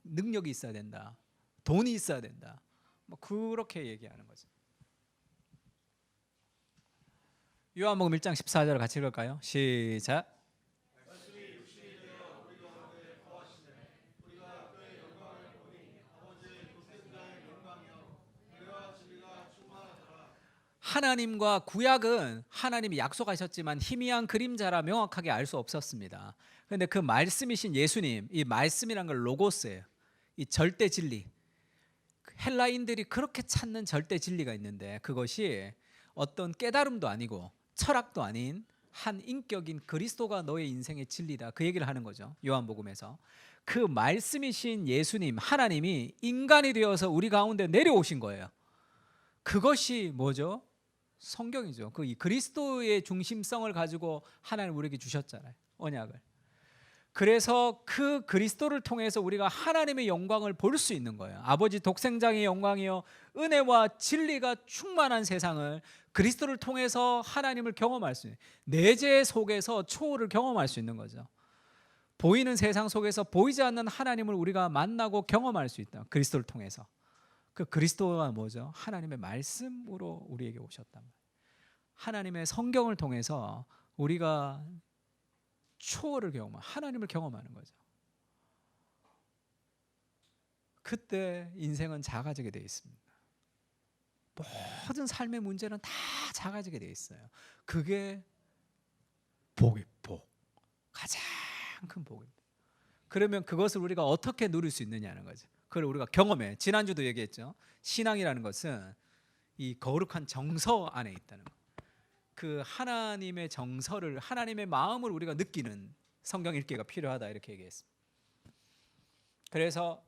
능력이 있어야 된다, 돈이 있어야 된다, 뭐 그렇게 얘기하는 거죠. 요한복음 1장 14절 같이 읽을까요? 시작. 하나님과 구약은 하나님이 약속하셨지만 희미한 그림자라 명확하게 알 수 없었습니다. 그런데 그 말씀이신 예수님, 이 말씀이란 걸 로고스예요. 이 절대 진리, 헬라인들이 그렇게 찾는 절대 진리가 있는데 그것이 어떤 깨달음도 아니고 철학도 아닌 한 인격인 그리스도가 너의 인생의 진리다, 그 얘기를 하는 거죠. 요한복음에서 그 말씀이신 예수님, 하나님이 인간이 되어서 우리 가운데 내려오신 거예요. 그것이 뭐죠? 성경이죠. 그 그리스도의 중심성을 가지고 하나님 우리에게 주셨잖아요, 언약을. 그래서 그 그리스도를 통해서 우리가 하나님의 영광을 볼 수 있는 거예요. 아버지 독생장의 영광이요 은혜와 진리가 충만한 세상을 그리스도를 통해서 하나님을 경험할 수 있는, 내재 속에서 초월을 경험할 수 있는 거죠. 보이는 세상 속에서 보이지 않는 하나님을 우리가 만나고 경험할 수 있다, 그리스도를 통해서. 그 그리스도가 뭐죠? 하나님의 말씀으로 우리에게 오셨단 말이에요. 하나님의 성경을 통해서 우리가 초월을 경험하는, 하나님을 경험하는 거죠. 그때 인생은 작아지게 되어 있습니다. 모든 삶의 문제는 다 작아지게 되어 있어요. 그게 복이 복, 가장 큰 복입니다. 그러면 그것을 우리가 어떻게 누릴 수 있느냐는 거죠. 그걸 우리가 경험해. 지난주도 얘기했죠. 신앙이라는 것은 이 거룩한 정서 안에 있다는 거. 그 하나님의 정서를, 하나님의 마음을 우리가 느끼는 성경 읽기가 필요하다 이렇게 얘기했습니다. 그래서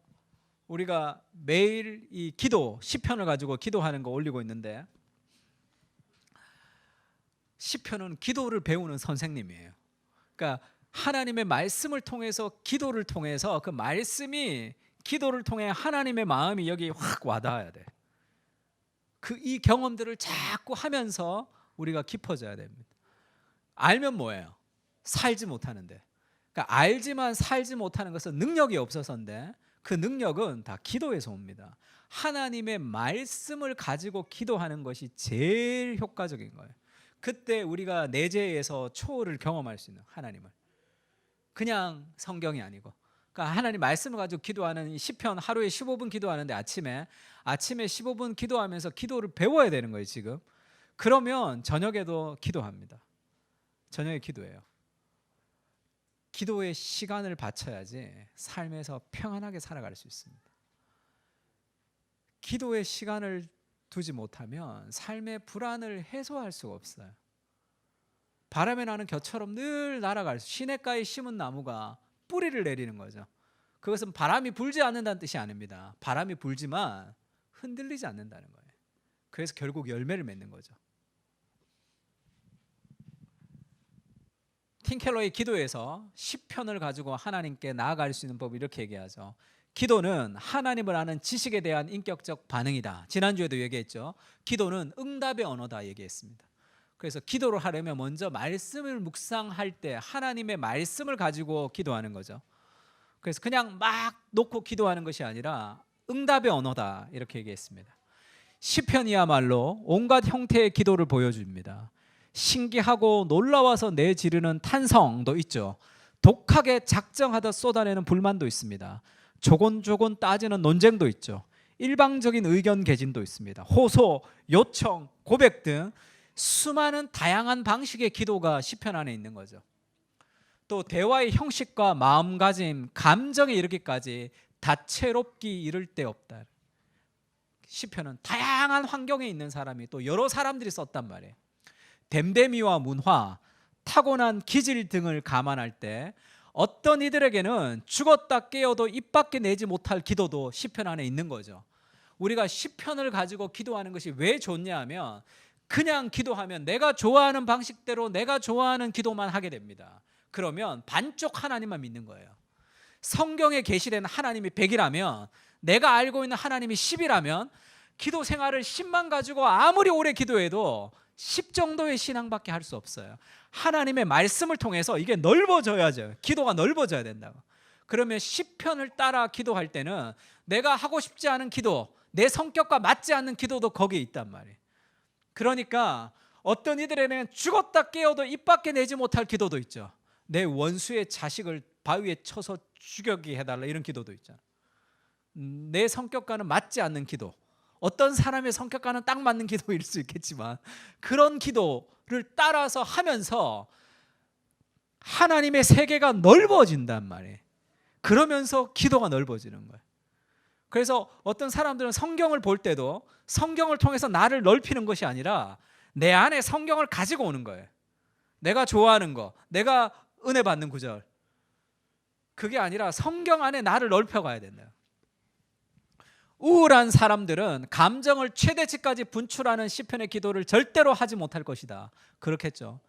우리가 매일 이 기도, 시편을 가지고 기도하는 거 올리고 있는데, 시편은 기도를 배우는 선생님이에요. 그러니까 하나님의 말씀을 통해서, 기도를 통해서 그 말씀이 기도를 통해 하나님의 마음이 여기 확 와닿아야 돼. 이 경험들을 자꾸 하면서 우리가 깊어져야 됩니다. 알면 뭐예요? 살지 못하는데. 그러니까 알지만 살지 못하는 것은 능력이 없어서인데, 그 능력은 다 기도에서 옵니다. 하나님의 말씀을 가지고 기도하는 것이 제일 효과적인 거예요. 그때 우리가 내재에서 초월을 경험할 수 있는 하나님을, 그냥 성경이 아니고. 그러니까 하나님 말씀을 가지고 기도하는 시편, 하루에 15분 기도하는데 아침에 15분 기도하면서 기도를 배워야 되는 거예요 지금. 그러면 저녁에도 기도합니다. 저녁에 기도해요. 기도의 시간을 바쳐야지 삶에서 평안하게 살아갈 수 있습니다. 기도의 시간을 두지 못하면 삶의 불안을 해소할 수가 없어요. 바람에 나는 겨처럼 늘 날아갈 수, 시냇가에 심은 나무가 뿌리를 내리는 거죠. 그것은 바람이 불지 않는다는 뜻이 아닙니다. 바람이 불지만 흔들리지 않는다는 거예요. 그래서 결국 열매를 맺는 거죠. 팀 켈러의 기도에서 시편을 가지고 하나님께 나아갈 수 있는 법을 이렇게 얘기하죠. 기도는 하나님을 아는 지식에 대한 인격적 반응이다. 지난주에도 얘기했죠. 기도는 응답의 언어다 얘기했습니다. 그래서 기도를 하려면 먼저 말씀을 묵상할 때 하나님의 말씀을 가지고 기도하는 거죠. 그래서 그냥 막 놓고 기도하는 것이 아니라 응답의 언어다 이렇게 얘기했습니다. 시편이야말로 온갖 형태의 기도를 보여줍니다. 신기하고 놀라워서 내지르는 탄성도 있죠. 독하게 작정하다 쏟아내는 불만도 있습니다. 조곤조곤 따지는 논쟁도 있죠. 일방적인 의견 개진도 있습니다. 호소, 요청, 고백 등 수많은 다양한 방식의 기도가 시편 안에 있는 거죠. 또 대화의 형식과 마음가짐, 감정에 이르기까지 다채롭기 이를 데 없다. 시편은 다양한 환경에 있는 사람이 또 여러 사람들이 썼단 말이에요. 댐댐이와 문화, 타고난 기질 등을 감안할 때 어떤 이들에게는 죽었다 깨어도 입 밖에 내지 못할 기도도 시편 안에 있는 거죠. 우리가 시편을 가지고 기도하는 것이 왜 좋냐 하면, 그냥 기도하면 내가 좋아하는 방식대로 내가 좋아하는 기도만 하게 됩니다. 그러면 반쪽 하나님만 믿는 거예요. 성경에 계시된 하나님이 100이라면 내가 알고 있는 하나님이 10이라면 기도 생활을 10만 가지고 아무리 오래 기도해도 10 정도의 신앙밖에 할 수 없어요. 하나님의 말씀을 통해서 이게 넓어져야죠. 기도가 넓어져야 된다고. 그러면 시편을 따라 기도할 때는 내가 하고 싶지 않은 기도, 내 성격과 맞지 않는 기도도 거기에 있단 말이에요. 그러니까 어떤 이들에게는 죽었다 깨어도 입 밖에 내지 못할 기도도 있죠. 내 원수의 자식을 바위에 쳐서 죽여게 해달라, 이런 기도도 있잖아. 내 성격과는 맞지 않는 기도, 어떤 사람의 성격과는 딱 맞는 기도일 수 있겠지만 그런 기도를 따라서 하면서 하나님의 세계가 넓어진단 말이에요. 그러면서 기도가 넓어지는 거예요. 그래서 어떤 사람들은 성경을 볼 때도 성경을 통해서 나를 넓히는 것이 아니라 내 안에 성경을 가지고 오는 거예요. 내가 좋아하는 거, 내가 은혜 받는 구절, 그게 아니라 성경 안에 나를 넓혀가야 된다. 우울한 사람들은 감정을 최대치까지 분출하는 시편의 기도를 절대로 하지 못할 것이다, 그렇겠죠.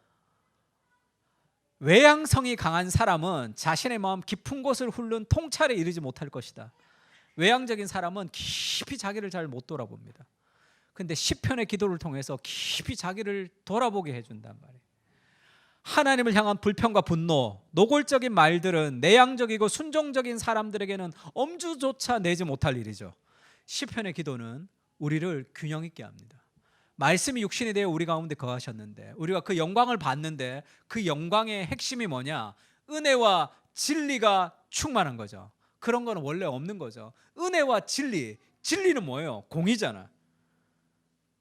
외향성이 강한 사람은 자신의 마음 깊은 곳을 훑는 통찰에 이르지 못할 것이다. 외향적인 사람은 깊이 자기를 잘 못 돌아봅니다. 근데 시편의 기도를 통해서 깊이 자기를 돌아보게 해준단 말이에요. 하나님을 향한 불평과 분노, 노골적인 말들은 내향적이고 순종적인 사람들에게는 엄주조차 내지 못할 일이죠. 시편의 기도는 우리를 균형 있게 합니다. 말씀이 육신이 되어 우리 가운데 거하셨는데 우리가 그 영광을 봤는데 그 영광의 핵심이 뭐냐? 은혜와 진리가 충만한 거죠. 그런 거는 원래 없는 거죠. 은혜와 진리, 진리는 뭐예요? 공의잖아.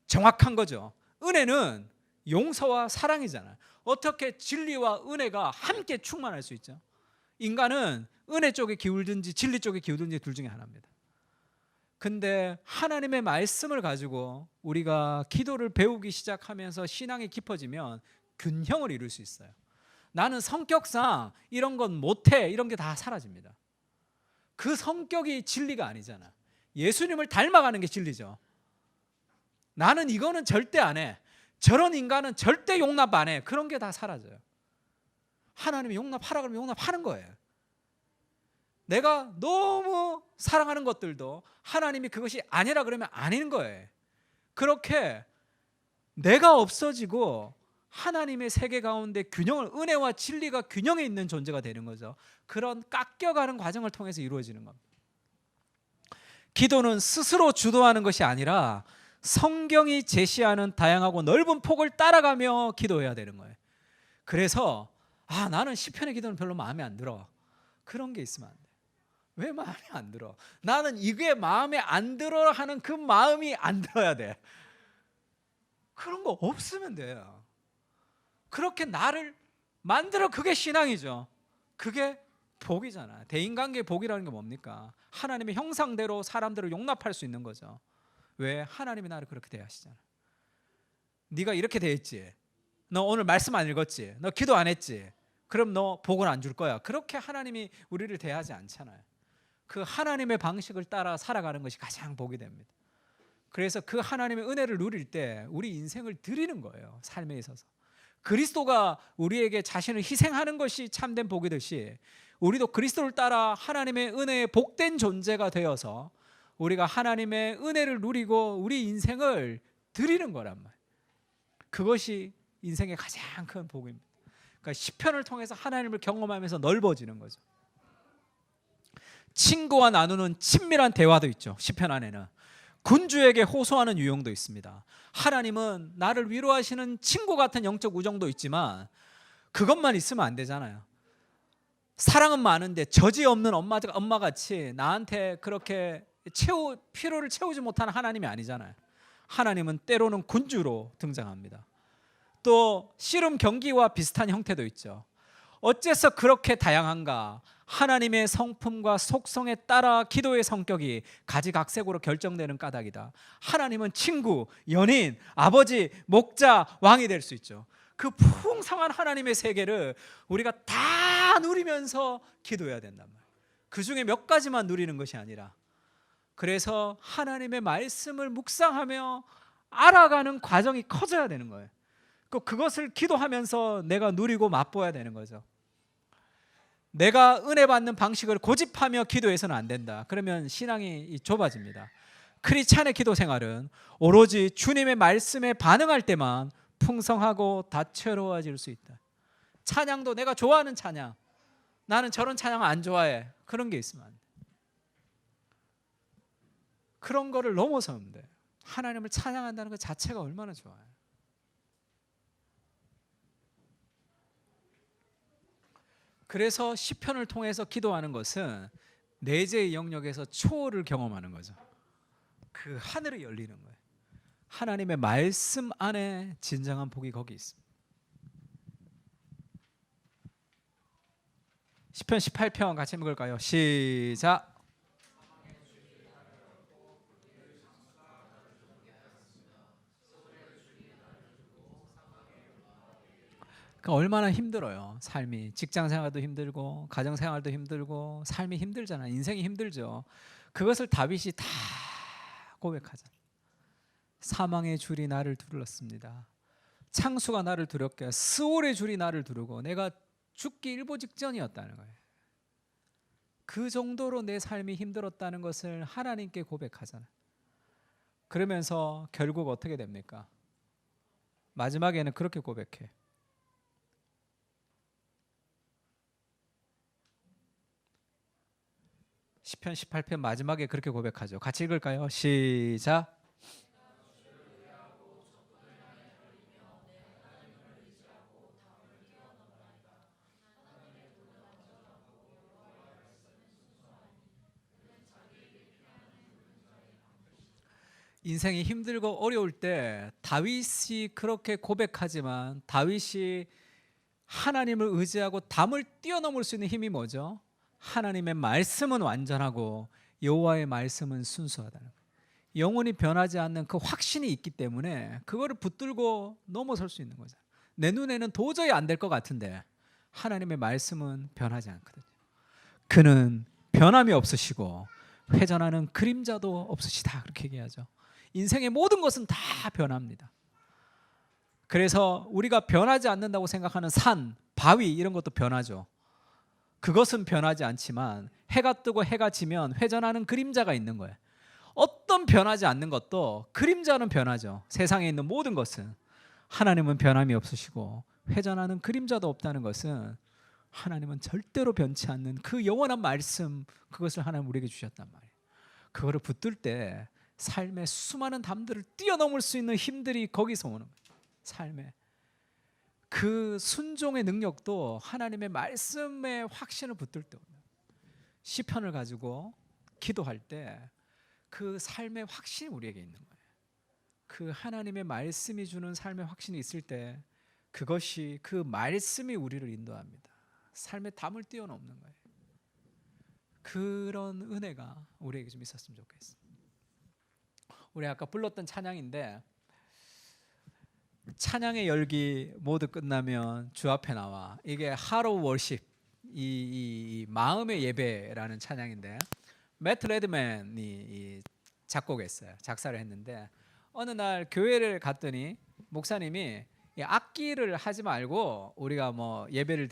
정확한 거죠. 은혜는 용서와 사랑이잖아. 어떻게 진리와 은혜가 함께 충만할 수 있죠? 인간은 은혜 쪽에 기울든지 진리 쪽에 기울든지 둘 중에 하나입니다. 근데 하나님의 말씀을 가지고 우리가 기도를 배우기 시작하면서 신앙이 깊어지면 균형을 이룰 수 있어요. 나는 성격상 이런 건 못해, 이런 게 다 사라집니다. 그 성격이 진리가 아니잖아. 예수님을 닮아가는 게 진리죠. 나는 이거는 절대 안 해, 저런 인간은 절대 용납 안 해, 그런 게 다 사라져요. 하나님이 용납하라 그러면 용납하는 거예요. 내가 너무 사랑하는 것들도 하나님이 그것이 아니라 그러면 아닌 거예요. 그렇게 내가 없어지고 하나님의 세계 가운데 균형을, 은혜와 진리가 균형에 있는 존재가 되는 거죠. 그런 깎여가는 과정을 통해서 이루어지는 겁니다. 기도는 스스로 주도하는 것이 아니라 성경이 제시하는 다양하고 넓은 폭을 따라가며 기도해야 되는 거예요. 그래서 나는 시편의 기도는 별로 마음에 안 들어, 그런 게 있으면 안 돼. 왜 마음에 안 들어? 나는 이게 마음에 안 들어 하는 그 마음이 안 들어야 돼. 그런 거 없으면 돼요. 그렇게 나를 만들어, 그게 신앙이죠. 그게 복이잖아. 대인관계의 복이라는 게 뭡니까? 하나님의 형상대로 사람들을 용납할 수 있는 거죠. 왜? 하나님이 나를 그렇게 대하시잖아. 네가 이렇게 대했지, 너 오늘 말씀 안 읽었지, 너 기도 안 했지, 그럼 너 복을 안 줄 거야. 그렇게 하나님이 우리를 대하지 않잖아요. 그 하나님의 방식을 따라 살아가는 것이 가장 복이 됩니다. 그래서 그 하나님의 은혜를 누릴 때 우리 인생을 드리는 거예요. 삶에 있어서 그리스도가 우리에게 자신을 희생하는 것이 참된 복이듯이 우리도 그리스도를 따라 하나님의 은혜에 복된 존재가 되어서 우리가 하나님의 은혜를 누리고 우리 인생을 드리는 거란 말이에요. 그것이 인생의 가장 큰 복입니다. 그러니까 시편을 통해서 하나님을 경험하면서 넓어지는 거죠. 친구와 나누는 친밀한 대화도 있죠. 시편 안에는 군주에게 호소하는 유형도 있습니다. 하나님은 나를 위로하시는 친구 같은 영적 우정도 있지만 그것만 있으면 안 되잖아요. 사랑은 많은데 저지 없는 엄마같이 나한테 그렇게 필요를 채우지 못하는 하나님이 아니잖아요. 하나님은 때로는 군주로 등장합니다. 또 씨름 경기와 비슷한 형태도 있죠. 어째서 그렇게 다양한가? 하나님의 성품과 속성에 따라 기도의 성격이 가지각색으로 결정되는 까닭이다. 하나님은 친구, 연인, 아버지, 목자, 왕이 될 수 있죠. 그 풍성한 하나님의 세계를 우리가 다 누리면서 기도해야 된단 말이에요. 그 중에 몇 가지만 누리는 것이 아니라, 그래서 하나님의 말씀을 묵상하며 알아가는 과정이 커져야 되는 거예요. 그것을 기도하면서 내가 누리고 맛보아야 되는 거죠. 내가 은혜 받는 방식을 고집하며 기도해서는 안 된다. 그러면 신앙이 좁아집니다. 크리스찬의 기도 생활은 오로지 주님의 말씀에 반응할 때만 풍성하고 다채로워질 수 있다. 찬양도 내가 좋아하는 찬양, 나는 저런 찬양 안 좋아해, 그런 게 있으면 안 돼. 그런 거를 넘어서면 돼. 하나님을 찬양한다는 것 자체가 얼마나 좋아요. 그래서 시편을 통해서 기도하는 것은 내재의 영역에서 초월을 경험하는 거죠. 그 하늘이 열리는 거예요. 하나님의 말씀 안에 진정한 복이 거기 있습니다. 시편 18편 같이 읽을까요? 시작. 그러니까 얼마나 힘들어요. 삶이, 직장 생활도 힘들고 가정 생활도 힘들고 삶이 힘들잖아요. 인생이 힘들죠. 그것을 다윗이 다 고백하잖아요. 사망의 줄이 나를 둘렀습니다. 창수가 나를 두렵게 하고 스올의 줄이 나를 두르고 내가 죽기 일보 직전이었다는 거예요. 그 정도로 내 삶이 힘들었다는 것을 하나님께 고백하잖아요. 그러면서 결국 어떻게 됩니까? 마지막에는 그렇게 고백해. 시편 18편 마지막에 그렇게 고백하죠. 같이 읽을까요? 시작. 인생이 힘들고 어려울 때 다윗이 그렇게 고백하지만 다윗이 하나님을 의지하고 담을 뛰어넘을 수 있는 힘이 뭐죠? 하나님의 말씀은 완전하고 여호와의 말씀은 순수하다는 거예요. 영원히 변하지 않는 그 확신이 있기 때문에 그거를 붙들고 넘어설 수 있는 거죠. 내 눈에는 도저히 안 될 것 같은데 하나님의 말씀은 변하지 않거든요. 그는 변함이 없으시고 회전하는 그림자도 없으시다, 그렇게 얘기하죠. 인생의 모든 것은 다 변합니다. 그래서 우리가 변하지 않는다고 생각하는 산, 바위 이런 것도 변하죠. 그것은 변하지 않지만 해가 뜨고 해가 지면 회전하는 그림자가 있는 거예요. 어떤 변하지 않는 것도 그림자는 변하죠. 세상에 있는 모든 것은. 하나님은 변함이 없으시고 회전하는 그림자도 없다는 것은 하나님은 절대로 변치 않는 그 영원한 말씀, 그것을 하나님 우리에게 주셨단 말이에요. 그거를 붙들 때 삶의 수많은 담들을 뛰어넘을 수 있는 힘들이 거기서 오는 거예요. 삶에 그 순종의 능력도 하나님의 말씀의 확신을 붙들 때 옵니다. 시편을 가지고 기도할 때 그 삶의 확신이 우리에게 있는 거예요. 그 하나님의 말씀이 주는 삶의 확신이 있을 때 그것이, 그 말씀이 우리를 인도합니다. 삶의 담을 뛰어넘는 거예요. 그런 은혜가 우리에게 좀 있었으면 좋겠습니다. 우리 아까 불렀던 찬양인데, 찬양의 열기 모두 끝나면 주 앞에 나와. 이게 Heart of Worship, 이 마음의 예배라는 찬양인데, 매트 레드맨이 작곡했어요. 작사를 했는데, 어느 날 교회를 갔더니 목사님이 악기를 하지 말고 우리가 뭐 예배를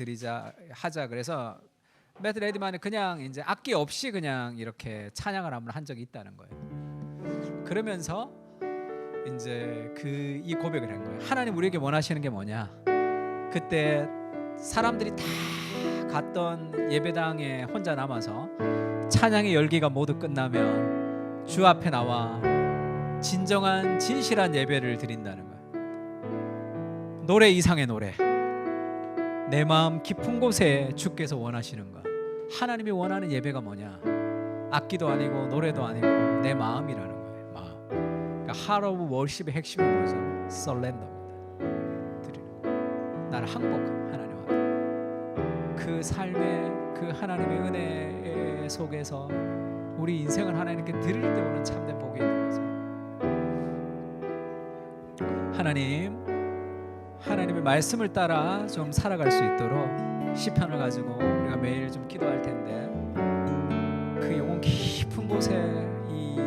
하자 그래서 매트 레드맨이 그냥 이제 악기 없이 그냥 이렇게 찬양을 한번 한 적이 있다는 거예요. 그러면서 이제 이 고백을 한 거예요. 하나님 우리에게 원하시는 게 뭐냐? 그때 사람들이 다 갔던 예배당에 혼자 남아서 찬양의 열기가 모두 끝나면 주 앞에 나와 진정한 진실한 예배를 드린다는 거예요. 노래 이상의 노래, 내 마음 깊은 곳에 주께서 원하시는 것. 하나님이 원하는 예배가 뭐냐? 악기도 아니고 노래도 아니고 내 마음이라는 거예요. 마음. 그러니까 Heart of Worship의 핵심이 뭐죠? Surrender입니다. 드리는 거예요. 나를 항복함, 하나님 앞에. 그 삶의 그 하나님의 은혜 속에서 우리 인생을 하나님께 드릴 때 오는 참된 복이 있는 거죠. 하나님의 말씀을 따라 좀 살아갈 수 있도록 시편을 가지고 우리가 매일 좀 기도할 텐데, 그 영혼 깊은 곳에 이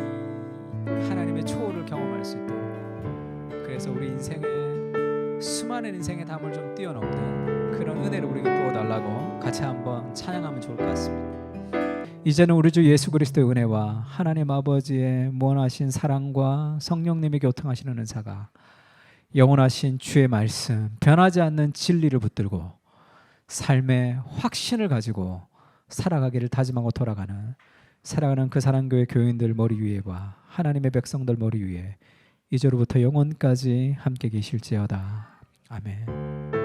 하나님의 초월을 경험할 수 있도록, 그래서 우리 인생의 수많은 인생의 담을 좀 뛰어넘는 그런 은혜를 우리에게 부어달라고 같이 한번 찬양하면 좋을 것 같습니다. 이제는 우리 주 예수 그리스도의 은혜와 하나님 아버지의 무한하신 사랑과 성령님의 교통하시는 은사가 영원하신 주의 말씀, 변하지 않는 진리를 붙들고 삶의 확신을 가지고 살아가기를 다짐하고 돌아가는 살아가는 그 사랑교회 교인들 머리 위에와 하나님의 백성들 머리 위에 이제로부터 영원까지 함께 계실지어다. 아멘.